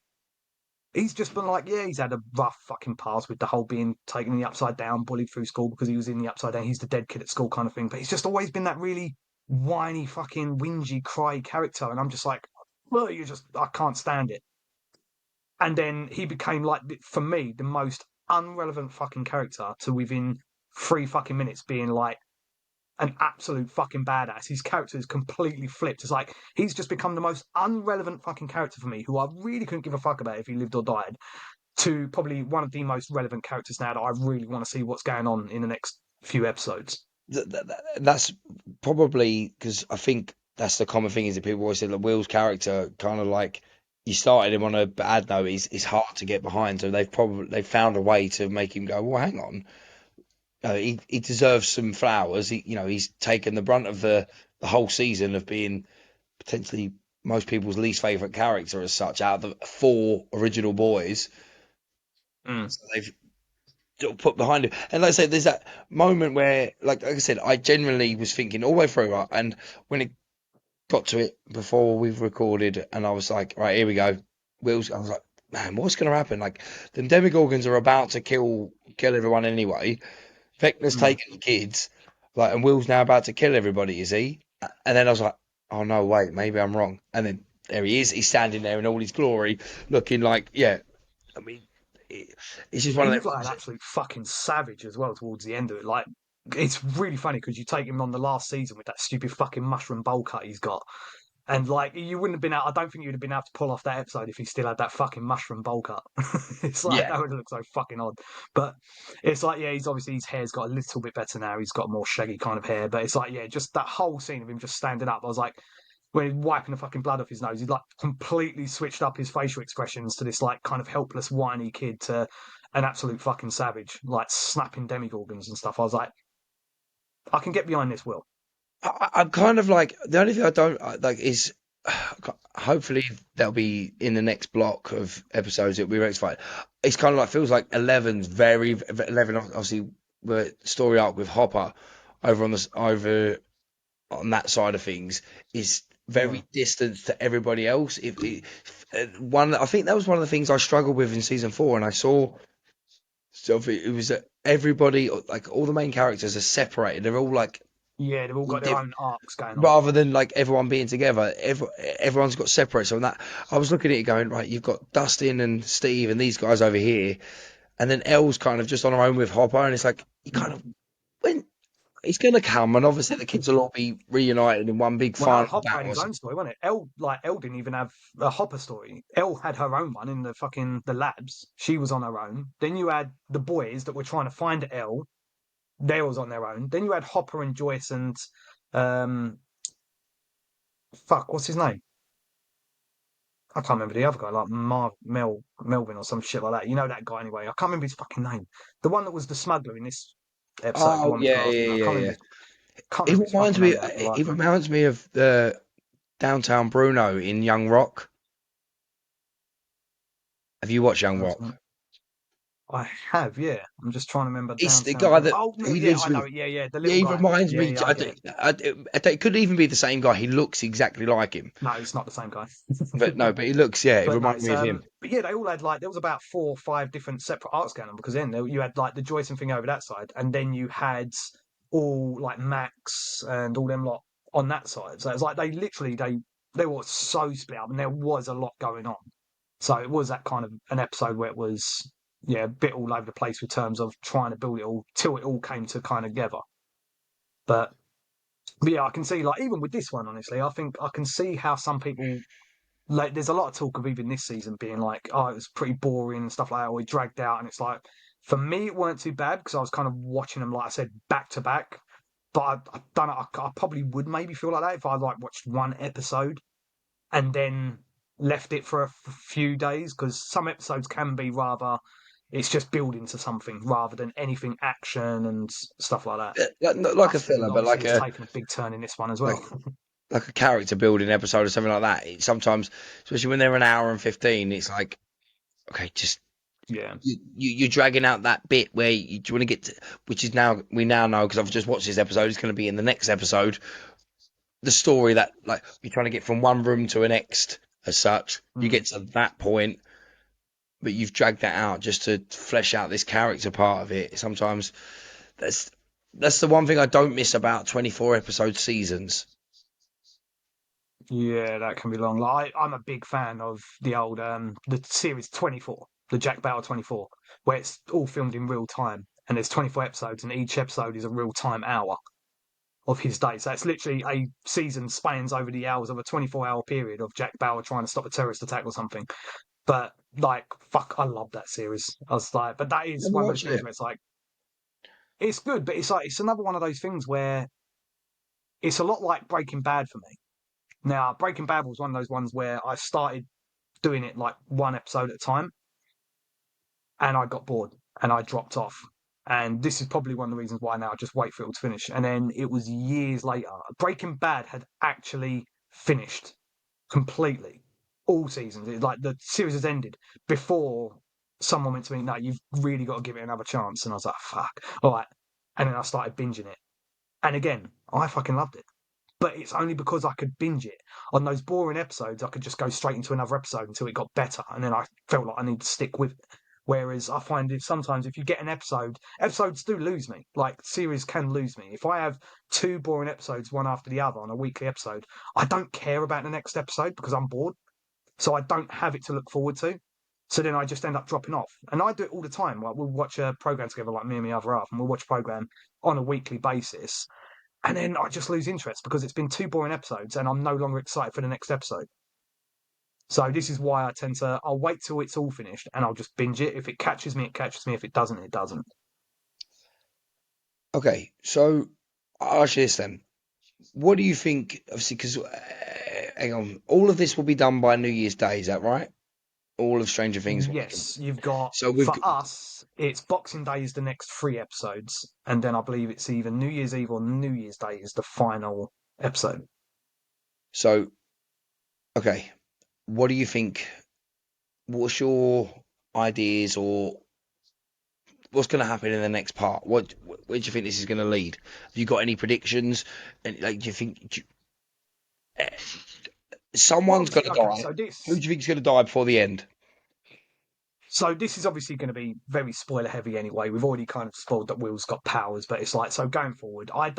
He's just been like, yeah, he's had a rough fucking past with the whole being taken in the upside down, bullied through school because he was in the upside down. He's the dead kid at school kind of thing. But he's just always been that really whiny, fucking whingy, cry character. And I'm just like, well, I can't stand it. And then he became like, for me, the most unrelevant fucking character to within 3 fucking minutes being like an absolute fucking badass. His character is completely flipped. It's like he's just become the most unrelevant fucking character for me, who I really couldn't give a fuck about if he lived or died, to probably one of the most relevant characters now that I really want to see what's going on in the next few episodes. That's probably because I think that's the common thing is that people always say that Will's character kind of like you started him on a bad note. He's hard to get behind, so they've found a way to make him go. Well, hang on, he deserves some flowers. He's taken the brunt of the whole season of being potentially most people's least favorite character as such out of the 4 original boys. Mm. So they've put behind him. And like I said, there's that moment where, like I said, I genuinely was thinking all the way through, and when it got to it before we've recorded, and I was like, right, here we go. Will's. I was like, man, what's going to happen? Like, the Demogorgons are about to kill everyone anyway. Vecna's Mm. taking the kids, like, and Will's now about to kill everybody, is he? And then I was like, oh no, wait, maybe I'm wrong. And then there he is. He's standing there in all his glory, looking like, yeah. I mean, it's just one He of looked them like an things. absolute fucking savage as well towards the end of it. Like, it's really funny because you take him on the last season with that stupid fucking mushroom bowl cut he's got. And like you wouldn't have been out. I don't think you'd have been able to pull off that episode if he still had that fucking mushroom bowl cut. It's like Yeah, that would look so fucking odd. But it's like yeah, he's obviously his hair's got a little bit better now. He's got more shaggy kind of hair. But it's like yeah, just that whole scene of him just standing up. I was like, when he's wiping the fucking blood off his nose, he's like completely switched up his facial expressions to this like kind of helpless, whiny kid to an absolute fucking savage, like snapping demigorgons and stuff. I was like, I can get behind this, Will. I'm kind of like the only thing I don't like is hopefully that'll be in the next block of episodes that we rectified. It's kind of like feels like 11 obviously the story arc with Hopper over on that side of things is Mm. very distant to everybody else. I think that was one of the things I struggled with in season 4, and I saw. So it was that everybody, like all the main characters, are separated. They're all like Yeah, they've all got their diff- own arcs going on. rather than like everyone being together. Everyone's got separate. So that I was looking at it going right. You've got Dustin and Steve and these guys over here, and then Elle's kind of just on her own with Hopper, and it's like you kind of when he's going to come, and obviously the kids will all be reunited in one big Well, no, final Hopper had battle. his own story, wasn't it? Elle didn't even have a Hopper story. Elle had her own one in the labs. She was on her own. Then you had the boys that were trying to find Elle. They was on their own. Then you had Hopper and Joyce and um, fuck, what's his name? I can't remember the other guy, like Melvin or some shit like that. You know that guy anyway. I can't remember his fucking name. The one that was the smuggler in this episode, the Oh one with yeah, glass. yeah, I yeah, yeah. can't It remember his reminds fucking me. name now for the life It of me. reminds me of the Downtown Bruno in Young Rock. Have you watched Young Rock? I have, yeah. I'm just trying to remember It's the Downtown guy Devil. that Oh, no, he yeah, lives I with. know it. Yeah, the Yeah, little he guy. reminds Yeah, me. yeah, I get it. It could even be the same guy. He looks exactly like him, No, it's not the same guy. but no, but he looks. Yeah, it But no, reminds it's me of him. but yeah, they all had like there was about 4 or 5 different separate arts going on because then you had like the Joyce and thing over that side, and then you had all like Max and all them lot on that side. So it's like they literally they were so split up, and there was a lot going on. So it was that kind of an episode where it was a bit all over the place with terms of trying to build it all till it all came to kind of together. But yeah, I can see like even with this one, honestly, I think I can see how some people like there's a lot of talk of even this season being like, oh, it was pretty boring and stuff like that, or it dragged out. And it's like, for me, it weren't too bad because I was kind of watching them, like I said, back to back. But I don't know, I probably would maybe feel like that if I like watched one episode and then left it for a few days because some episodes can be rather, it's just building to something rather than anything action and stuff like that. Not like a Plus, then filler, but obviously it's taken a big turn in this one as well. like like a character building episode or something like that. It sometimes, especially when they're an hour and 15, it's like, okay, just Yeah. you're dragging out that bit where you want to get to, which is now we now know because I've just watched this episode. It's going to be in the next episode. The story that like you're trying to get from one room to a next, as such, you get to that point, but you've dragged that out just to flesh out this character part of it. Sometimes that's that's the one thing I don't miss about 24 episode seasons. Yeah, that can be long. Like I'm a big fan of the old the series 24, the Jack Bauer 24, where it's all filmed in real time and there's 24 episodes and each episode is a real time hour of his day. So it's literally a season spans over the hours of a 24-hour period of Jack Bauer trying to stop a terrorist attack or something. But like fuck, I love that series. I was like, but that is Never one of those watched things it. where it's like it's good, but it's like it's another one of those things where it's a lot like Breaking Bad for me. Now, Breaking Bad was one of those ones where I started doing it like one episode at a time, and I got bored and I dropped off. And this is probably one of the reasons why now I just wait for it all to finish. And then it was years later. Breaking Bad had actually finished completely, all seasons. Like the series has ended before someone went to me, "No, you've really got to give it another chance." And I was like, "Fuck, all right." And then I started binging it, and again, I fucking loved it. But it's only because I could binge it. On those boring episodes, I could just go straight into another episode until it got better, and then I felt like I need to stick with it. Whereas I find if sometimes if you get an episodes do lose me. Like series can lose me. If I have two boring episodes one after the other on a weekly episode, I don't care about the next episode because I'm bored. So I don't have it to look forward to. So then I just end up dropping off. And I do it all the time. Like we'll watch a program together, like me and my other half, and we'll watch a program on a weekly basis. And then I just lose interest because it's been two boring episodes and I'm no longer excited for the next episode. So this is why I tend to I'll wait till it's all finished and I'll just binge it. If it catches me, it catches me. If it doesn't, it doesn't. Okay, so I'll ask you this then. What do you think? Obviously, because hang on, all of this will be done by New Year's Day. Is that right? All of Stranger Things will be done. Yes, you've got So for us, it's Boxing Day is the next three episodes, and then I believe it's either New Year's Eve or New Year's Day is the final episode. so okay. What do you think? What's your ideas or what's going to happen in the next part? Where do you think this is going to lead? Have you got any predictions? And like, do you think Well, someone's going obviously, to okay. die? Who do you think is going to die before the end? So this is obviously going to be very spoiler heavy anyway. We've already kind of spoiled that Will's got powers, but it's like so going forward. I've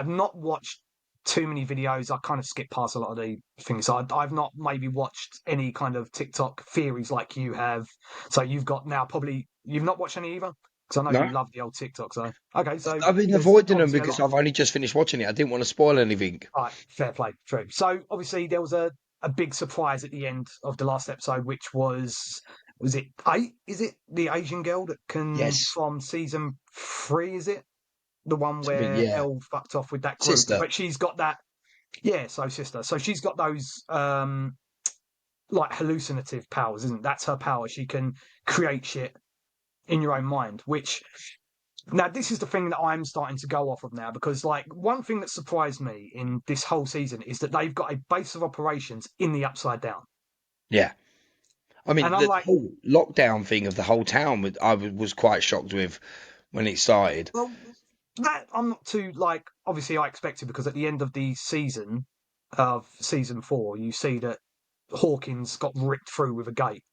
not watched too many videos. I kind of skip past a lot of the things. So I've not maybe watched any kind of TikTok theories like you have. So you've got now probably you've not watched any either because I know No, you love the old TikTok. So okay, so I've been there's avoiding them obviously a because lot of I've only just finished watching it. I didn't want to spoil anything. all right, fair play, true. So obviously there was a big surprise at the end of the last episode, which was it eight? Is it the Asian girl that can Yes, from season 3? Is it the one where yeah, Elle fucked off with that group? sister. But she's got that. Yeah, so sister. So she's got those like hallucinative powers, isn't it? That's her power. She can create shit in your own mind, which now this is the thing that I'm starting to go off of now because like one thing that surprised me in this whole season is that they've got a base of operations in the Upside Down. Yeah, I mean, And I'm the like, whole lockdown thing of the whole town, was quite shocked with when it started. well, that I'm not too like. Obviously, I expected because at the end of the season of season 4, you see that Hawkins got ripped through with a gate.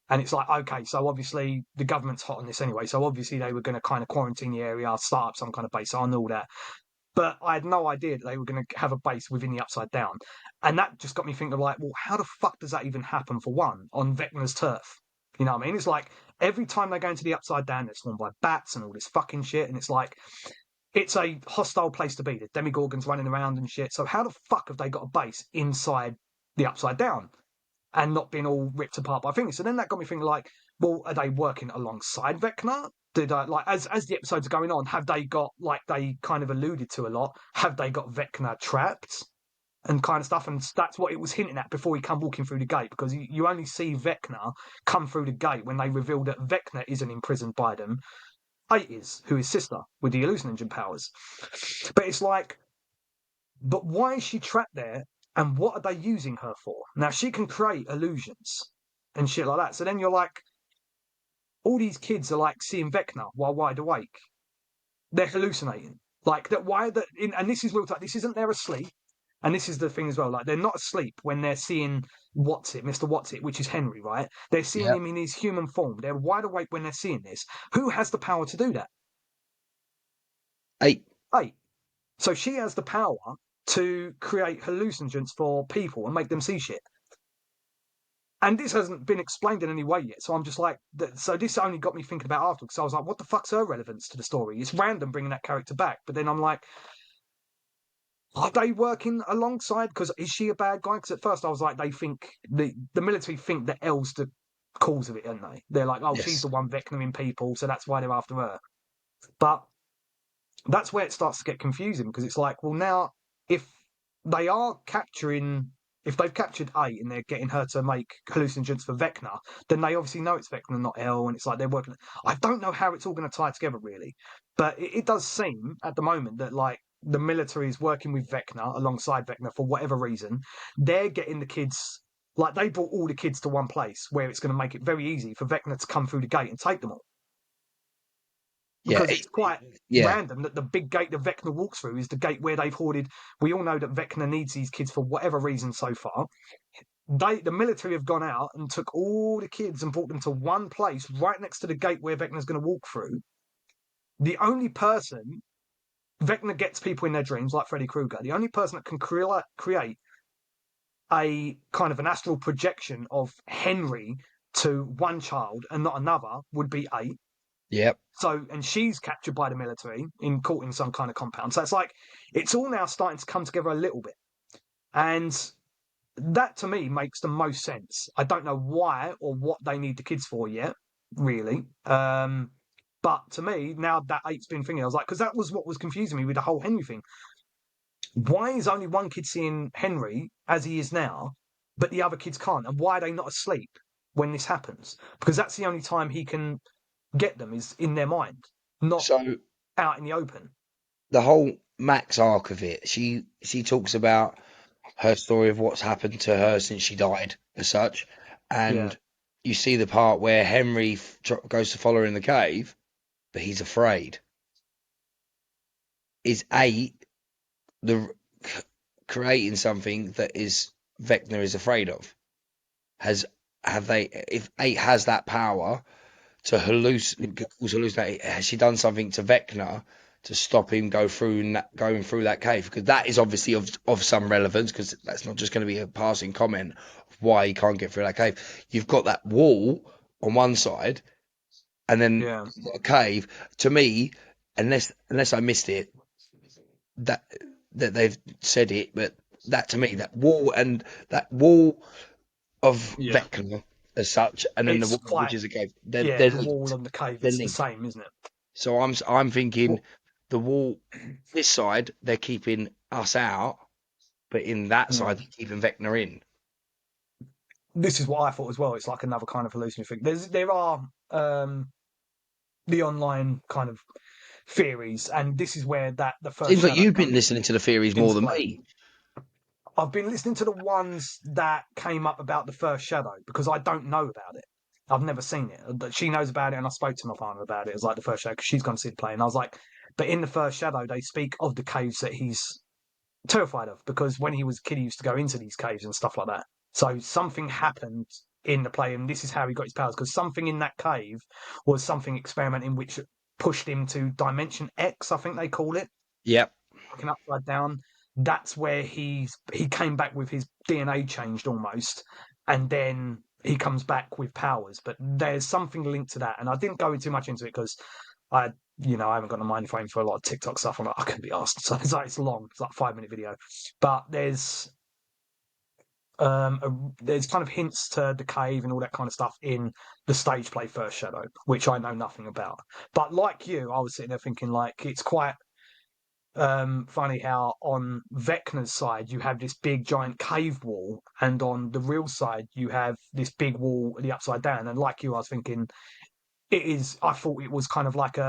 And it's like, okay, so obviously the government's hot on this anyway. So obviously they were going to kind of quarantine the area, start up some kind of base. I know that. But I had no idea that they were going to have a base within the Upside Down. And that just got me thinking, like, well, how the fuck does that even happen, for one, on Vecna's turf? You know what I mean? It's like every time they go into the Upside Down, they're swarmed by bats and all this fucking shit. And it's like, it's a hostile place to be. The Demigorgons running around and shit. So how the fuck have they got a base inside the Upside Down and not been all ripped apart by things? So then that got me thinking, like, well, are they working alongside Vecna? Did like as the episodes are going on, have they got, like they kind of alluded to a lot, have they got Vecna trapped and kind of stuff? And that's what it was hinting at before he come walking through the gate, because you only see Vecna come through the gate when they reveal that Vecna isn't imprisoned by them. 8 is, who is sister with the hallucinogen powers. But it's like, but why is she trapped there? And what are they using her for? Now she can create illusions and shit like that. So then you're like, all these kids are like seeing Vecna while wide awake. They're hallucinating. Like that. Why that? And this is real talk. This isn't they're asleep. And this is the thing as well. Like they're not asleep when they're seeing Mr. What's It, which is Henry, right? They're seeing Yeah. him in his human form. They're wide awake when they're seeing this. Who has the power to do that? 8. 8. So she has the power to create hallucinogens for people and make them see shit. And this hasn't been explained in any way yet. So I'm just like, so this only got me thinking about afterwards. So I was like, what the fuck's her relevance to the story? It's random bringing that character back. But then I'm like, are they working alongside? Because is she a bad guy? Because at first I was like, they think, the military think that Elle's the cause of it, aren't they? They're like, oh, she's Yes. the one vectoring people, so that's why they're after her. But that's where it starts to get confusing, because it's like, well, now if they are capturing, if they've captured 8 and they're getting her to make hallucinogens for Vecna, then they obviously know it's Vecna, not Elle, and it's like they're working. I don't know how it's all going to tie together really, but it does seem at the moment that like the military is working with Vecna alongside Vecna for whatever reason. They're getting the kids. Like they brought all the kids to one place where it's going to make it very easy for Vecna to come through the gate and take them all, Yeah. because it's quite Yeah. random that the big gate that Vecna walks through is the gate where they've hoarded. We all know that Vecna needs these kids for whatever reason so far. The military have gone out and took all the kids and brought them to one place right next to the gate where Vecna's going to walk through. The only person, Vecna gets people in their dreams, like Freddy Krueger, the only person that can create a kind of an astral projection of Henry to one child and not another would be 8. Yep. So, and she's captured by the military caught in some kind of compound. So it's like, it's all now starting to come together a little bit. And that to me makes the most sense. I don't know why or what they need the kids for yet, really. But to me, now that 8's been thinking, I was like, because that was what was confusing me with the whole Henry thing. Why is only one kid seeing Henry as he is now, but the other kids can't? And why are they not asleep when this happens? Because that's the only time he can get them, is in their mind, not So out in the open. the whole Max arc of it, she talks about her story of what's happened to her since she died, as such, and you see the part where Henry goes to follow her in the cave, but he's afraid. Is 8 the creating something that is Vecna is afraid of? If 8 has that power to hallucinate, has she done something to Vecna to stop him going through that cave? Because that is obviously of some relevance, because that's not just going to be a passing comment of why he can't get through that cave. You've got that wall on one side, and then you've got a cave. To me, unless I missed it, that they've said it, but that to me, that wall of Vecna as such, and then the wall which is a cave. They're the wall linked. on the cave, They're it's the linked. same, isn't it? So I'm thinking the wall this side they're keeping us out, but in that side they're keeping Vecna in. This is what I thought as well. It's like another kind of hallucinatory thing. There are the online kind of theories, and this is where the first Seems like shadow you've been comes listening to the theories more into than play. me. I've been listening to the ones that came up about the first Shadow because I don't know about it. I've never seen it. She knows about it, and I spoke to my partner about it. It was like the first Shadow because she's gone to see the play, and I was like, but in the first Shadow, they speak of the caves that he's terrified of because when he was a kid, he used to go into these caves and stuff like that. So something happened in the play, and this is how he got his powers because something in that cave was something experimenting which pushed him to Dimension X, I think they call it. Yep. Looking upside down. That's where he came back with his DNA changed almost, and then he comes back with powers. But there's something linked to that, and I didn't go too much into it because I haven't got the mind frame for a lot of TikTok stuff. I'm like, I couldn't be asked. So it's long. It's like a 5-minute video, but there's kind of hints to the cave and all that kind of stuff in the stage play First Shadow, which I know nothing about. But like you, I was sitting there thinking like it's quite funny how on Vecna's side you have this big giant cave wall, and on the real side you have this big wall the upside down. And like you, I was thinking I thought it was kind of like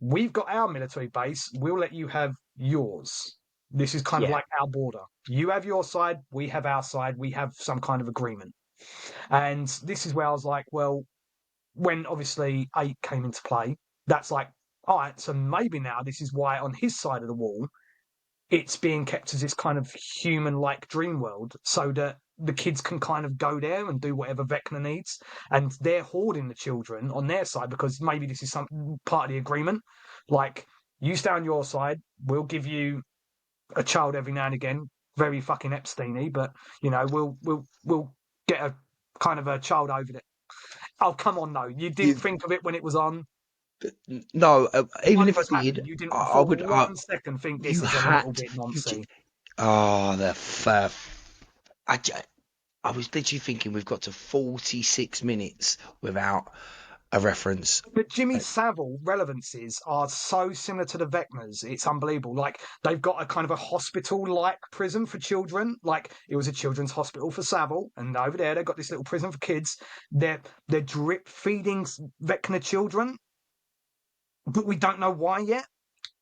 we've got our military base, we'll let you have yours. This is kind of like our border. You have your side, we have our side, we have some kind of agreement. And this is where I was like, well, when obviously 8 came into play, that's like, all right, so maybe now this is why on his side of the wall, it's being kept as this kind of human-like dream world so that the kids can kind of go there and do whatever Vecna needs. And they're hoarding the children on their side because maybe this is some part of the agreement. Like, you stay on your side, we'll give you a child every now and again, very fucking Epstein-y, but, we'll get a kind of a child over there. Oh, come on, no. You didn't think of it when it was on. No, even if I did, you didn't I for would. 1 second think this is a little bit nonsense. Oh, I was literally thinking we've got to 46 minutes without a reference. But Jimmy Savile relevances are so similar to the Vecnas. It's unbelievable. Like they've got a kind of a hospital-like prison for children. Like it was a children's hospital for Savile, and over there they've got this little prison for kids. They're drip feeding Vecna children, but we don't know why yet.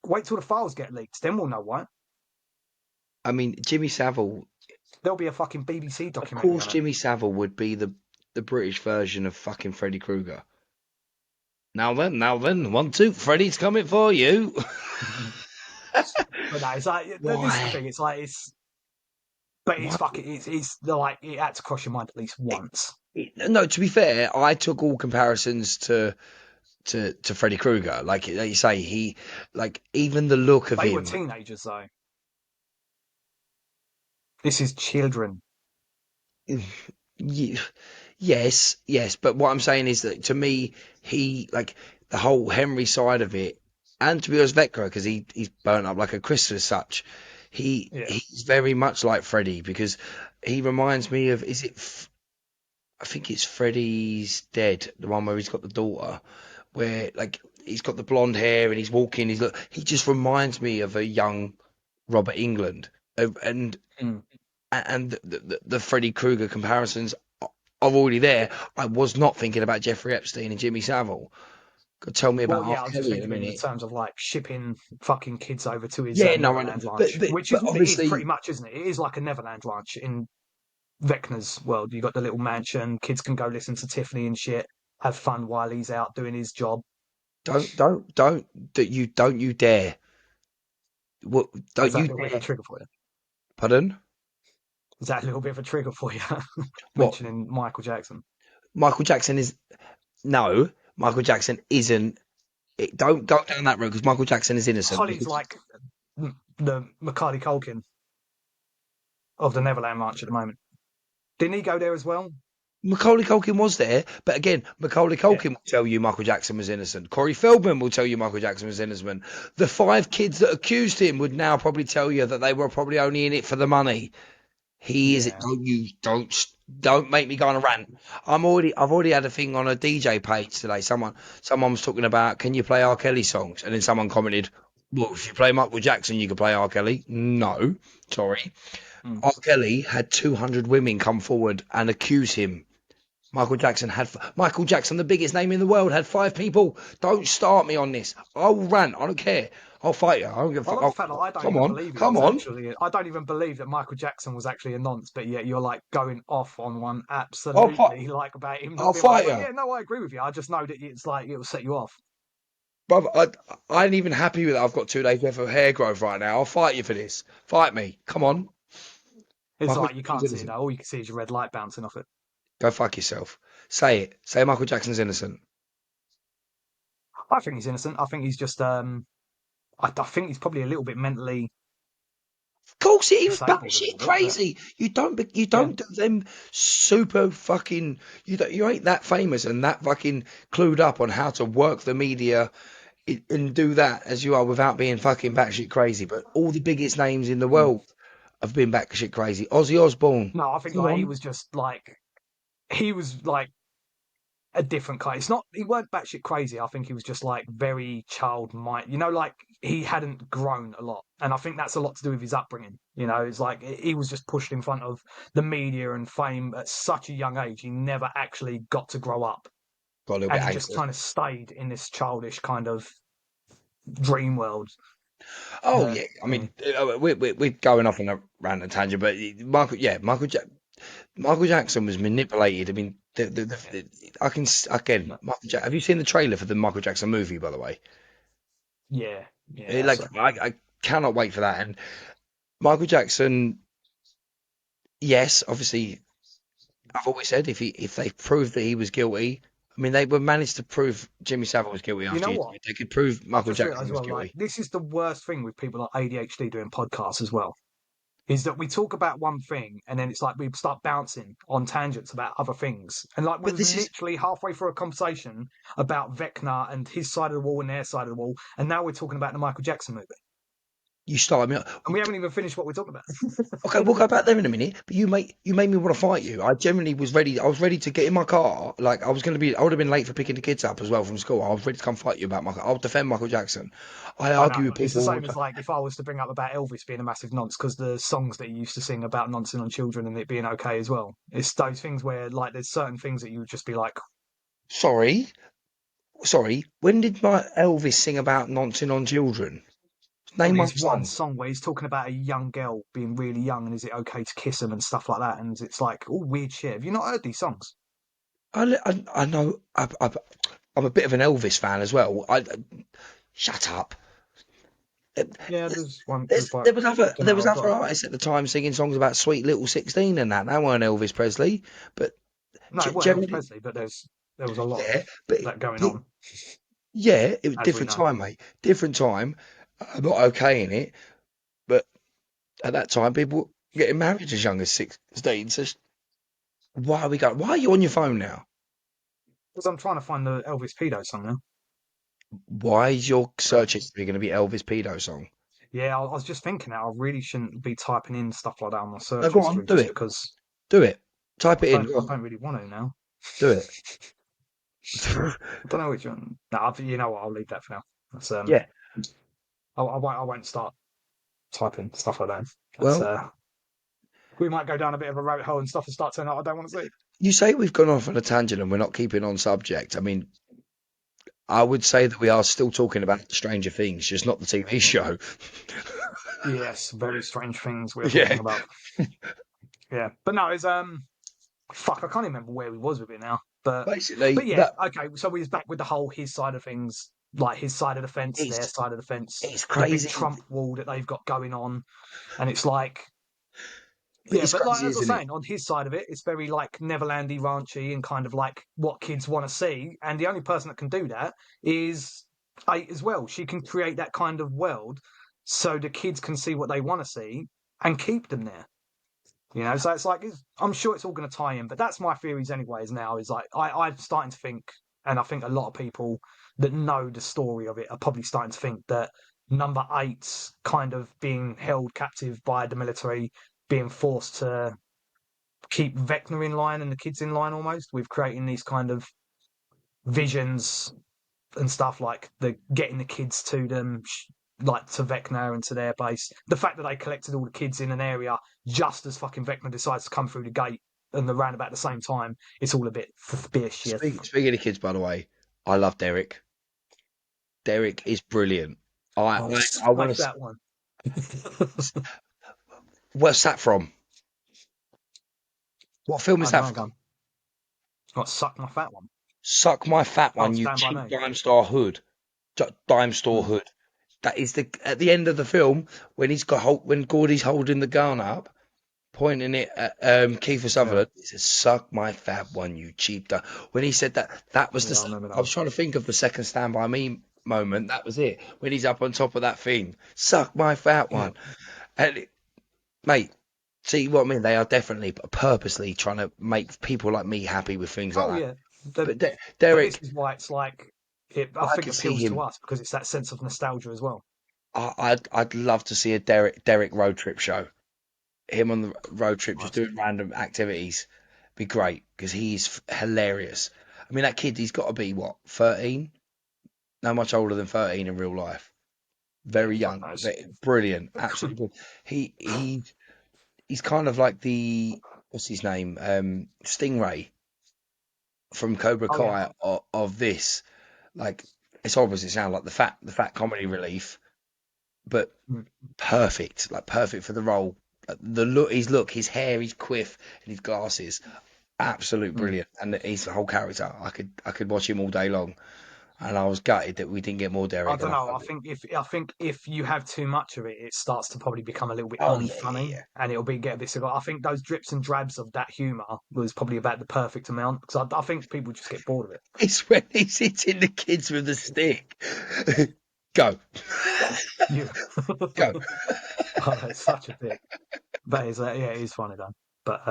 Wait till the files get leaked, then we'll know why. I mean, Jimmy Savile. There'll be a fucking BBC documentary. Of course, Jimmy Savile would be the British version of fucking Freddy Krueger. Now then, 1, 2, Freddy's coming for you. But no, it's like this is the thing. It's like it's fucking. It's like it had to cross your mind at least once. No, to be fair, I took all comparisons to Freddy Krueger. Like you say, he even the look of him. They were teenagers though. This is children. Yes, but what I'm saying is that to me, he the whole Henry side of it, and to be honest, Vecna, because he's burnt up like a crisp as such. He's very much like Freddy because he reminds me of I think it's Freddy's Dead, the one where he's got the daughter, where he's got the blonde hair and he's walking. He just reminds me of a young Robert Englund, and the Freddy Krueger comparisons are already there. I was not thinking about Jeffrey Epstein and Jimmy Savile. Could tell me about I was just thinking in terms of shipping fucking kids over to his Neverland Ranch, which is what it is pretty much, isn't it? It is like a Neverland Ranch in Vecna's world. You got the little mansion, kids can go listen to Tiffany and shit, have fun while he's out doing his job. Don't you dare! What don't you dare? Is that a trigger for you? Pardon? Is that a little bit of a trigger for you? Mentioning Michael Jackson. Michael Jackson is no. Michael Jackson isn't. Don't go down that road because Michael Jackson is innocent. Holly's like the Macaulay Culkin of the Neverland Ranch at the moment. Didn't he go there as well? Macaulay Culkin was there, but again, Macaulay Culkin will tell you Michael Jackson was innocent. Corey Feldman will tell you Michael Jackson was innocent. The 5 kids that accused him would now probably tell you that they were probably only in it for the money. He is. Don't make me go on a rant. I've already had a thing on a DJ page today. Someone was talking about, can you play R. Kelly songs? And then someone commented, well, if you play Michael Jackson, you can play R. Kelly. No, sorry. R. Kelly had 200 women come forward and accuse him. Michael Jackson, the biggest name in the world, had 5 people. Don't start me on this. I'll rant. I don't care. I'll fight you. I don't give a I fuck. love the fact that I don't Come even on, believe he come was on. actually. I don't even believe that Michael Jackson was actually a nonce, but yet you're like going off on one I'll fight. absolutely like about him I'll not being. I was fight like, you. yeah, no, I agree with you. I just know that it's like it will set you off. Brother, I ain't even happy with it. I've got 2 days worth of hair growth right now. I'll fight you for this. Fight me. Come on. It's Michael like you Jackson's can't see it innocent. now. All you can see is your red light bouncing off it. Go fuck yourself. Say it. Say Michael Jackson's innocent. I think he's innocent. I think he's just. I think he's probably a little bit mentally Of course, he was disabled a batshit little bit, but crazy. You yeah. don't do them super fucking. You ain't that famous and that fucking clued up on how to work the media and do that as you are without being fucking batshit crazy. But all the biggest names in the Mm. world have been batshit crazy. Ozzy Osbourne. No, I think Come like on. he was like a different kind. It's not he weren't batshit crazy. I think he was just like very child mind. Like he hadn't grown a lot, and I think that's a lot to do with his upbringing. It's like he was just pushed in front of the media and fame at such a young age. He never actually got to grow up, Got a little bit and he just angry. kind of stayed in this childish kind of dream world. Oh That yeah, I mean we're going off on a random tangent, but Michael Jackson was manipulated. I mean, again, have you seen the trailer for the Michael Jackson movie? By the way, yeah. like So I cannot wait for that. And Michael Jackson, yes, obviously, I've always said if they proved that he was guilty, I mean they were managed to prove Jimmy Savile was guilty you after know he what? died. They could prove I've Michael just realised Jackson as was well. Like guilty. this is the worst thing with people like ADHD doing podcasts as well. Is that we talk about one thing and then it's like we start bouncing on tangents about other things. And like we But was this is literally halfway through a conversation about Vecna and his side of the wall and their side of the wall, and now we're talking about the Michael Jackson movie. you started me. And we haven't even finished what we're talking Okay, about. we'll go back there in a minute. But you made me want to fight you. I genuinely was ready. I was ready to get in my car. Like I would have been late for picking the kids up as well from school. I was ready to come fight you about Michael. I'll defend Michael Jackson. I I know. argue with It's the people all the same as time. like if I was to bring up about Elvis being a massive nonce because the songs that he used to sing about noncing on children and it being okay as well. It's those things where like there's certain things that you would just be like, Sorry, sorry. When did my Elvis sing about nonsense on children? on Name one his one song. song where he's talking about a young girl being really young and is it okay to kiss him and stuff like that. And it's like all weird shit. Have you not heard these songs? I know. I'm a bit of an Elvis fan as well. Shut up. Yeah, there's one. There's like, There was other I don't know. I've other got artists at the time singing songs about Sweet Little 16 and that. That weren't Elvis Presley, but no, it wasn't Elvis generally, Presley, but there was a lot of yeah. But that going on, yeah, it was as we different know. time, mate. Different time. I'm not okay in it, but at that time, people were getting married as young as 16. So why are we going? Why are you on your phone now? Because I'm trying to find the Elvis pedo song now. Why is your But search history going to be Elvis pedo song? yeah, I was just thinking that I really shouldn't be typing in stuff like that on my No, search go on, history, do just it, because do it. Type it in. Go I on, don't really want to now. do it. I don't know which one. No, you know what? I'll leave that for now. That's Yeah. I won't start typing stuff like that. That's Well, we might go down a bit of a rabbit hole and stuff and start turning out I don't want to see. you say we've gone off on a tangent and we're not keeping on subject. I mean, I would say that we are still talking about Stranger Things, just not the TV show. Yes, very strange things we're Yeah. talking about. Yeah, but no, it's fuck. I can't even remember where we was with it now. But Basically, yeah, that okay. So we was back with the whole his side of things, like his side of the fence, their it's side of the fence, it's the big crazy, Trump wall that they've got going on, and it's like but yeah, it's but like crazy, as I was isn't it? saying, on his side of it, it's very like Neverlandy, ranchy, and kind of like what kids want to see. And the only person that can do that is Eight as well. She can create that kind of world so the kids can see what they want to see and keep them there. So it's like I'm sure it's all going to tie in, but that's my theories anyways. Now is like I'm starting to think, and I think a lot of people that know the story of it are probably starting to think that number eight's kind of being held captive by the military, being forced to keep Vecna in line and the kids in line almost with creating these kind of visions and stuff like the getting the kids to them, like to Vecna and to their base. The fact that they collected all the kids in an area just as fucking Vecna decides to come through the gate and the round about the same time, it's all a bit suspicious. Speaking of kids, by the way, I love Derek. Derek is brilliant. I want Smash to. that one. What's that from? What film I is don't that know, from? gun. What, suck my fat one? Suck My Fat Oh, One, you Stand By cheap Me. dime store hood. Dime store Hmm. hood. That is at the end of the film when when Gordy's holding the gun up, pointing it at Kiefer Yeah, Sutherland. He says, "Suck my fat one, you cheap dime." When he said that, that was yeah, I the. remember that I one. was trying to think of the second Stand By Me moment. That was it. When he's up on top of that thing, suck my fat Yeah. one, and mate. See what I mean? They are definitely purposely trying to make people like me happy with things like Oh, that. yeah. The, But but this Derek, is why it's like I I think could see appeals to him. us because it's that sense of nostalgia as well. I'd love to see a Derek road trip show. Him on the road trip, just Right. doing random activities, be great because he's hilarious. I mean, that kid, he's got to be what, 13? No much older than 13 in real life. Yeah, Very fuck young, knows. but brilliant, absolutely brilliant. He's kind of like the what's his name, Stingray from Cobra Oh, yeah. Kai of this. Like, it's horrible as it sounds, like the fat comedy relief, but Mm. perfect, like perfect for the role. His look, his hair, his quiff, and his glasses, absolute Mm. brilliant. And he's the whole character. I could watch him all day long. And I was gutted that we didn't get more I Derek. don't And I know. hope I think if you have too much of it, it starts to probably become a little bit oh yeah, yeah, unfunny, yeah. and it'll get a bit. I think those drips and drabs of that humour was probably about the perfect amount because I think people just get bored of it. It's when he's hitting the kids with the stick. Go, You, go. oh, it's such a bit. But it's yeah, it is funny though. But I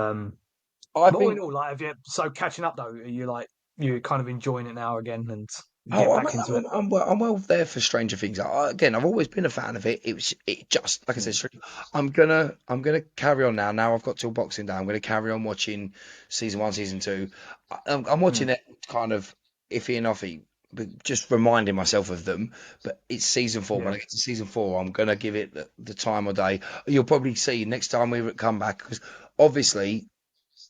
all in think. all, like, have you so catching up though? Are you like you kind of enjoying it now again and Oh, getting I'm, back into it? I'm, I'm, well, I'm well there for Stranger Things. Again, I've always been a fan of it. It just like I said, Mm. I'm gonna carry on now. Now I've got till Boxing Day. I'm gonna carry on watching season one, season two. I'm watching Mm. it kind of iffy and offy, but just reminding myself of them. But it's season four. When Yeah, I get to season four, I'm gonna give it the time of day. You'll probably see next time we come back because obviously,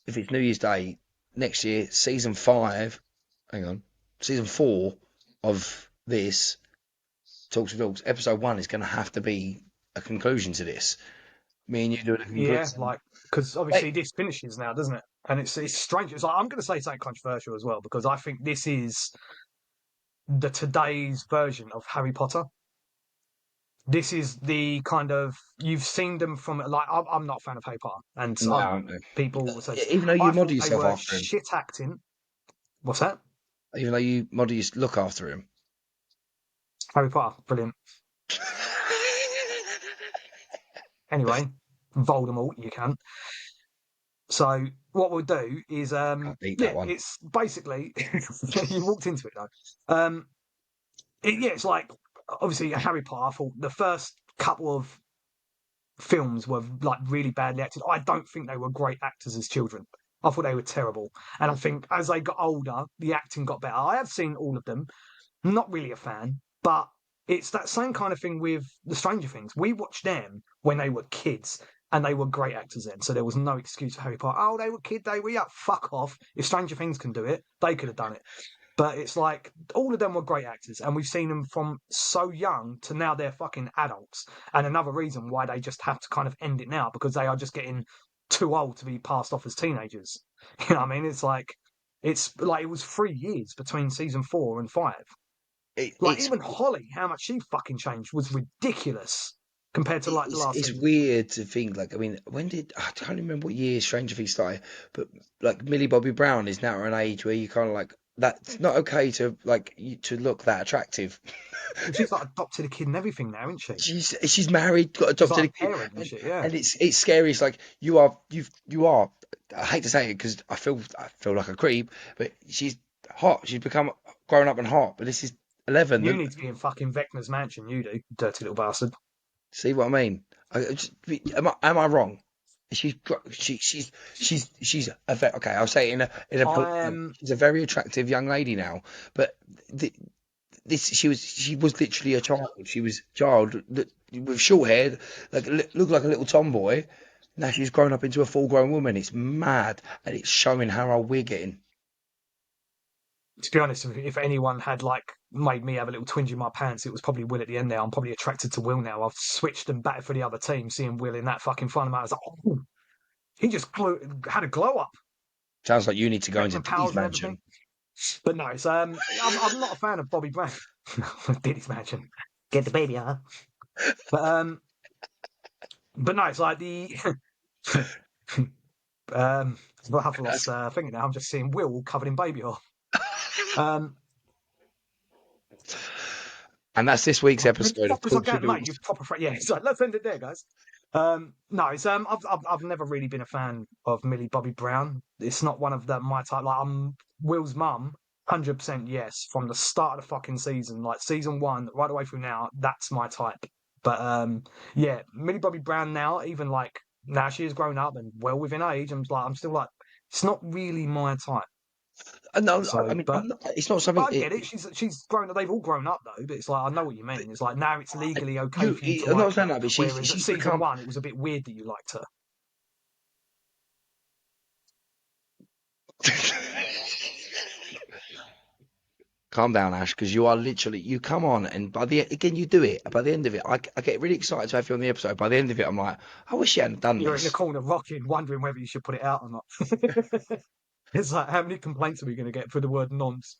if it's New Year's Day next year, season five. Hang on, season four of this Talks with Dogs episode one is going to have to be a conclusion to this. Me and you doing a yeah, conclusion. like because Hey, obviously this finishes now, doesn't it? And it's strange. It's like I'm going to say something controversial as well because I think this is the today's version of Harry Potter. This is the kind of you've seen them from like I'm not a fan of Harry Potter, and no, aren't they? people will say Even though you I model thought they yourself were after him, shit acting. What's that? even though you model your look after him. Harry Potter, brilliant. Anyway, Voldemort, you can. So what we'll do is Can't beat that yeah, one. it's basically you walked into it though. Yeah, it's like obviously Harry Potter. I thought the first couple of films were like really badly acted. I don't think they were great actors as children. I thought they were terrible. And I think as they got older, the acting got better. I have seen all of them. Not really a fan, but it's that same kind of thing with the Stranger Things. We watched them when they were kids, and they were great actors then. So there was no excuse for Harry Potter. Oh, they were kid, they were yeah. Fuck off. If Stranger Things can do it, they could have done it. But it's like all of them were great actors, and we've seen them from so young to now they're fucking adults. And another reason why they just have to kind of end it now because they are just getting too old to be passed off as teenagers. You know what I mean? It's like it was 3 years between season 4 and 5. Like It's even Holly, how much she fucking changed was ridiculous compared to like the last it's season. weird to think like I mean when did I can't remember what year Stranger Things started, but like Millie Bobby Brown is now at an age where you kind of like that's not okay to like to look that attractive. And she's like adopted a kid and everything now, isn't she? She's married, got She's adopted like a a kid, parent and shit. Yeah. and it's scary. It's like you are. I hate to say it because I feel like a creep, but she's hot. She's become grown up and hot. But this is 11. You need to be in fucking Vecna's mansion, you do, dirty little bastard. See what I mean? Am I wrong? She's okay. I'll say it I am. she's a very attractive young lady now, but this she was literally a child. She was a child with short hair, like looked like a little tomboy. Now she's grown up into a full grown woman. It's mad, and it's showing how old we're getting. To be honest, if anyone had like made me have a little twinge in my pants, it was probably Will at the end there. I'm probably attracted to Will now. I've switched and batted for the other team, seeing Will in that fucking front of me. I was like, oh, he just had a glow up, Sounds like you need to go into spectrum Diddy's powers and everything. mansion. But no, it's I'm not a fan of Bobby Brown. Diddy's mansion, get the baby out. But but no, it's like the well, I've lost thinking now. I'm just seeing Will all covered in baby oil. Um, And that's this week's As episode of proper as I Talks with can, mate. Dorks. You've proper, yeah. So let's end it there, guys. No, it's I've never really been a fan of Millie Bobby Brown. It's not one of my type. Like I'm Will's mum, 100% yes from the start of the fucking season, like season one right away through now. That's my type. But yeah, Millie Bobby Brown now, even like now she has grown up and well within age. I'm still like, it's not really my type. No, I So, mean, but it's not but something. I get it. She's grown up. They've all grown up though. But it's like I know what you mean. It's like now it's legally okay for you to I'm not like saying her. that, but Whereas at she's season become. one, it was a bit weird that you liked her. Calm down, Ash, because you are literally you come on and by the again you do it. By the end of it, I get really excited to have you on the episode. By the end of it, I'm like, I wish you hadn't done You're in the this. corner rocking, wondering whether you should put it out or not. It's like how many complaints are we going to get for the word nonce?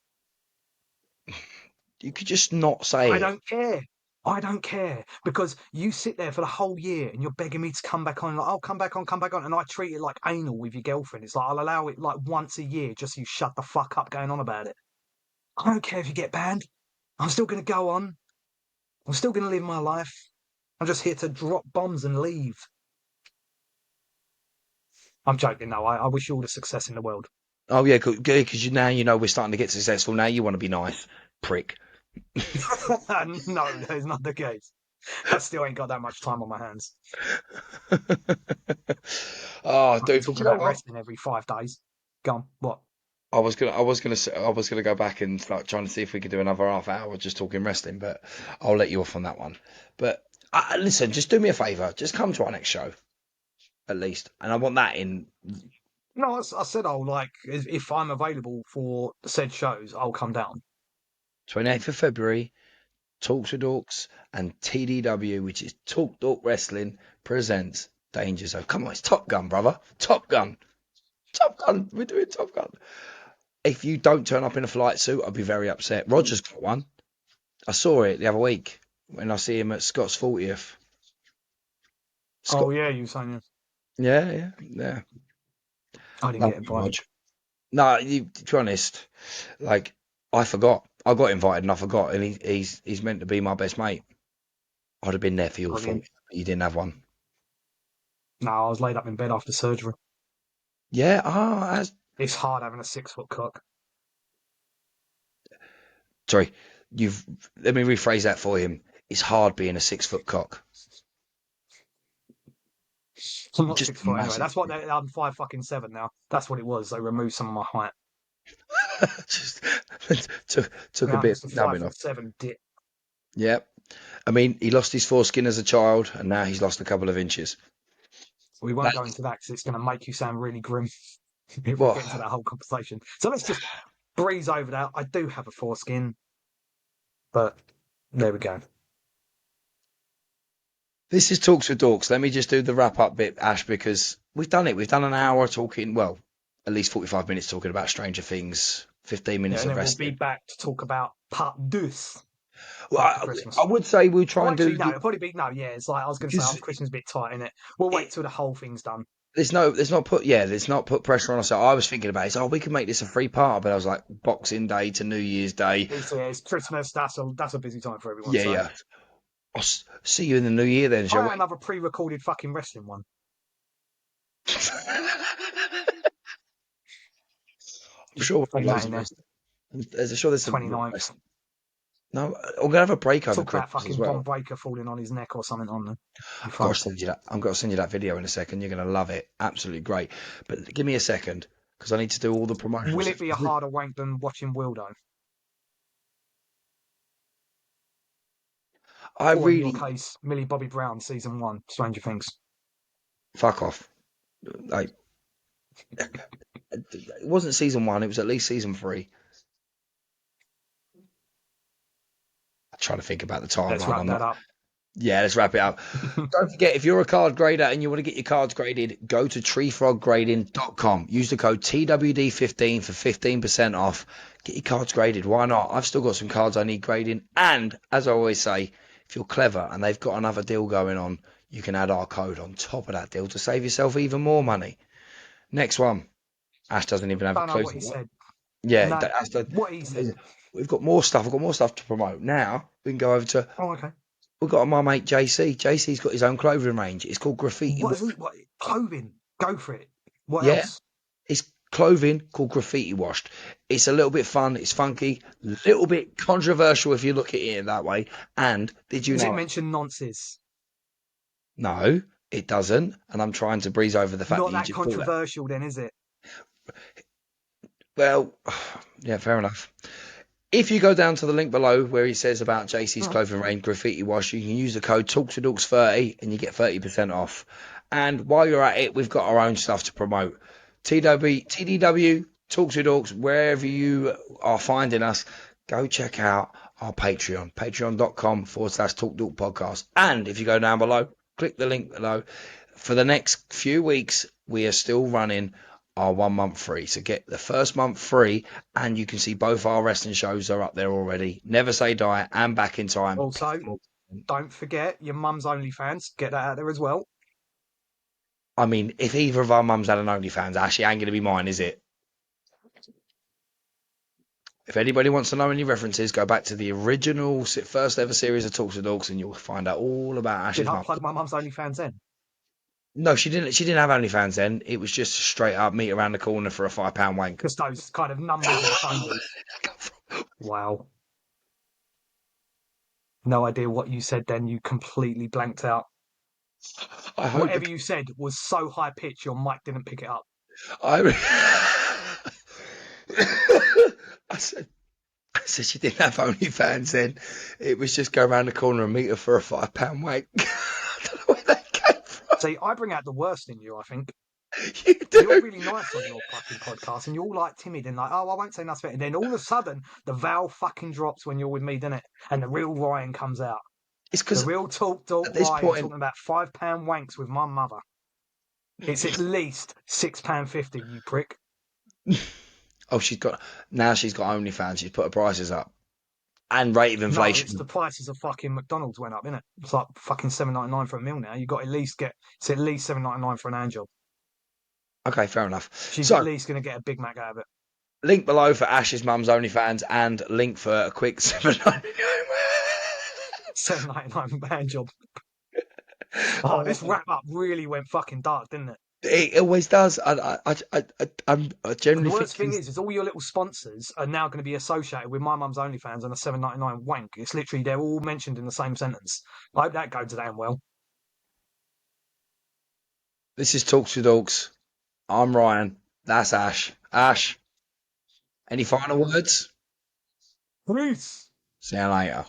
You could just not say I it. don't care. I don't care because you sit there for the whole year and you're begging me to come back on. Like, oh, come back on, and I treat it like anal with your girlfriend. It's like I'll allow it like once a year, just so you shut the fuck up going on about it. I don't care if you get banned. I'm still going to go on. I'm still going to live my life. I'm just here to drop bombs and leave. I'm joking. No, I wish you all the success in the world. Oh yeah, good, because you now you know we're starting to get successful. Now you want to be nice, prick. No, that is not the case. I still ain't got that much time on my hands. Oh, I'll be dude, talking you know about what? wrestling every 5 days. Go on. What? I was gonna go back and start trying to see if we could do another half hour just talking wrestling, but I'll let you off on that one. But listen, just do me a favour, just come to our next show at least, and I want that in No, I said I'll like if I'm available for said shows, I'll come down. 28th of February. Talks with Dorks and TDW, which is Talk Dork Wrestling, presents Danger Zone. Come on, it's Top Gun, brother. Top Gun. Top Gun. We're doing Top Gun. If you don't turn up in a flight suit, I'll be very upset. Roger's got one. I saw it the other week when I see him at Scott's 40th. Oh Scott. yeah, you saying Yeah. I didn't Love get you, invited. Rog. No, to be honest, like I forgot. I got invited and I forgot, and he's meant to be my best mate. I'd have been there for your Brilliant. 40th, but you didn't have one. No, I was laid up in bed after surgery. Yeah, It's hard having a 6 foot cock. sorry, you've let me rephrase that for him. It's hard being a 6 foot cock. I'm not Just 6 foot anyway. massive. That's what I'm 5 fucking 7 now. That's what it was. They removed some of my height. Just took a Now I'm bit just a of five numbing off. foot seven dick. Yep. I mean, he lost his foreskin as a child, and now he's lost a couple of inches. We won't That, go into that because it's going to make you sound really grim if we well, get into that whole conversation. So let's just breeze over that. I do have a foreskin, but there we go. this is Talks with Dorks. Let me just do the wrap up bit, Ash, because we've done it. We've done an hour talking, well, at least 45 minutes talking about Stranger Things, 15 Yeah, minutes and of then we'll be wrestling. back to talk about part deux Well, after Christmas. I would say we'll try Oh, and do actually, no, it'll probably be no. Yeah, it's like I was going to say because after Christmas, a bit tight in it. We'll wait till the whole thing's done. there's not put pressure on us. I was thinking about it. We can make this a free part, but I was like Boxing Day to New Year's Day. It's Christmas. That's a busy time for everyone. Yeah, So yeah. See you in the new year then, shall try we? another pre-recorded fucking wrestling one. I'm sure we'll Bring have that loads in of there. wrestling. I'm sure there's some 29th. no, we're gonna have a break over Talk about Christmas as fucking Von well. Breaker falling on his neck or something on there. I've got to send you that. I'm going to send you that video in a second. You're going to love it. Absolutely great. But give me a second because I need to do all the Will promotions. it be a harder wank than watching Wildo? I Or in your really case, Millie Bobby Brown, season 1, Stranger Things. fuck off. Like it wasn't season 1. It was at least season 3. trying to think about the timeline. Let's wrap that up. Yeah, let's wrap it up. Don't forget, if you're a card grader and you want to get your cards graded, go to treefroggrading.com. Use the code TWD15 for 15% off. Get your cards graded. Why not? I've still got some cards I need grading. And as I always say, if you're clever and they've got another deal going on, you can add our code on top of that deal to save yourself even more money. Next one. Ash doesn't even have a Don't know clue. what he said. Yeah, No, what he said. We've got more stuff. We've got more stuff to promote. Now we can go over to. Oh, okay. We've got my mate JC. JC's got his own clothing range. It's called Graffiti. What is it? What clothing? Go for it. What Yeah, else? it's clothing called Graffiti Washed. It's a little bit fun. It's funky. A little bit controversial if you look at it that way. And did you Does know? it mention nonces? No, it doesn't. And I'm trying to breeze over the fact Not that you that just thought that. controversial, then, is it? Well, yeah, fair enough. If you go down to the link below where he says about JC's clothing range, Graffiti Wash, you can use the code TalkDorks30 and you get 30% off. And while you're at it, we've got our own stuff to promote. TDW, Talk to Dorks, wherever you are finding us, go check out our Patreon, patreon.com/TalkDork podcast. And if you go down below, click the link below. For the next few weeks, we are still running our 1 month free. So get the first month free, and you can see both our wrestling shows are up there already. Never Say Die and Back in Time. Also, don't forget your mum's OnlyFans. Get that out there as well. I mean, if either of our mums had an OnlyFans, actually ain't going to be mine, is it? If anybody wants to know any references, go back to the original first ever series of Talk to Dogs, and you'll find out all about Ash's Did I mum. plug my mum's OnlyFans then? No, she didn't. She didn't have OnlyFans then. It was just straight up meet around the corner for a £5 wank. Just those kind of numbers in the phone booth. Wow. No idea what you said then. You completely blanked out. I hope Whatever you said was so high pitched your mic didn't pick it up. I said she didn't have OnlyFans then. It was just go around the corner and meet her for a £5 wank. I don't know where that came from. See, I bring out the worst in you, I think. You do. You're really nice on your fucking podcast, and you're all like timid and like, oh, I won't say nothing. And then all of a sudden, the valve fucking drops when you're with me, doesn't it? And the real Ryan comes out. It's because The real Talk Dork at this Ryan point, talking about £5 wanks with my mother. It's at least £6.50, you prick. oh, she's got OnlyFans. She's put her prices up and rate of inflation. No, it's the prices of fucking McDonald's went up, innit? It's like fucking $7.99 for a meal now. You got it's at least $7.99 for an hand job. Okay, fair enough. She's So, at least going to get a Big Mac out of it. link below for Ash's mum's OnlyFans and link for a quick $7.99. $7.99 hand job. Oh, this wrap up really went fucking dark, didn't it? It always does. I generally The worst think thing is all your little sponsors are now going to be associated with my mum's OnlyFans and a $7.99 wank. It's literally they're all mentioned in the same sentence. I hope that goes damn well. this is Talk to Dogs. I'm Ryan. That's Ash. Ash, any final words? Peace. See you later.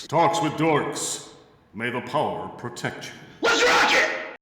Talks with Dorks. May the power protect you.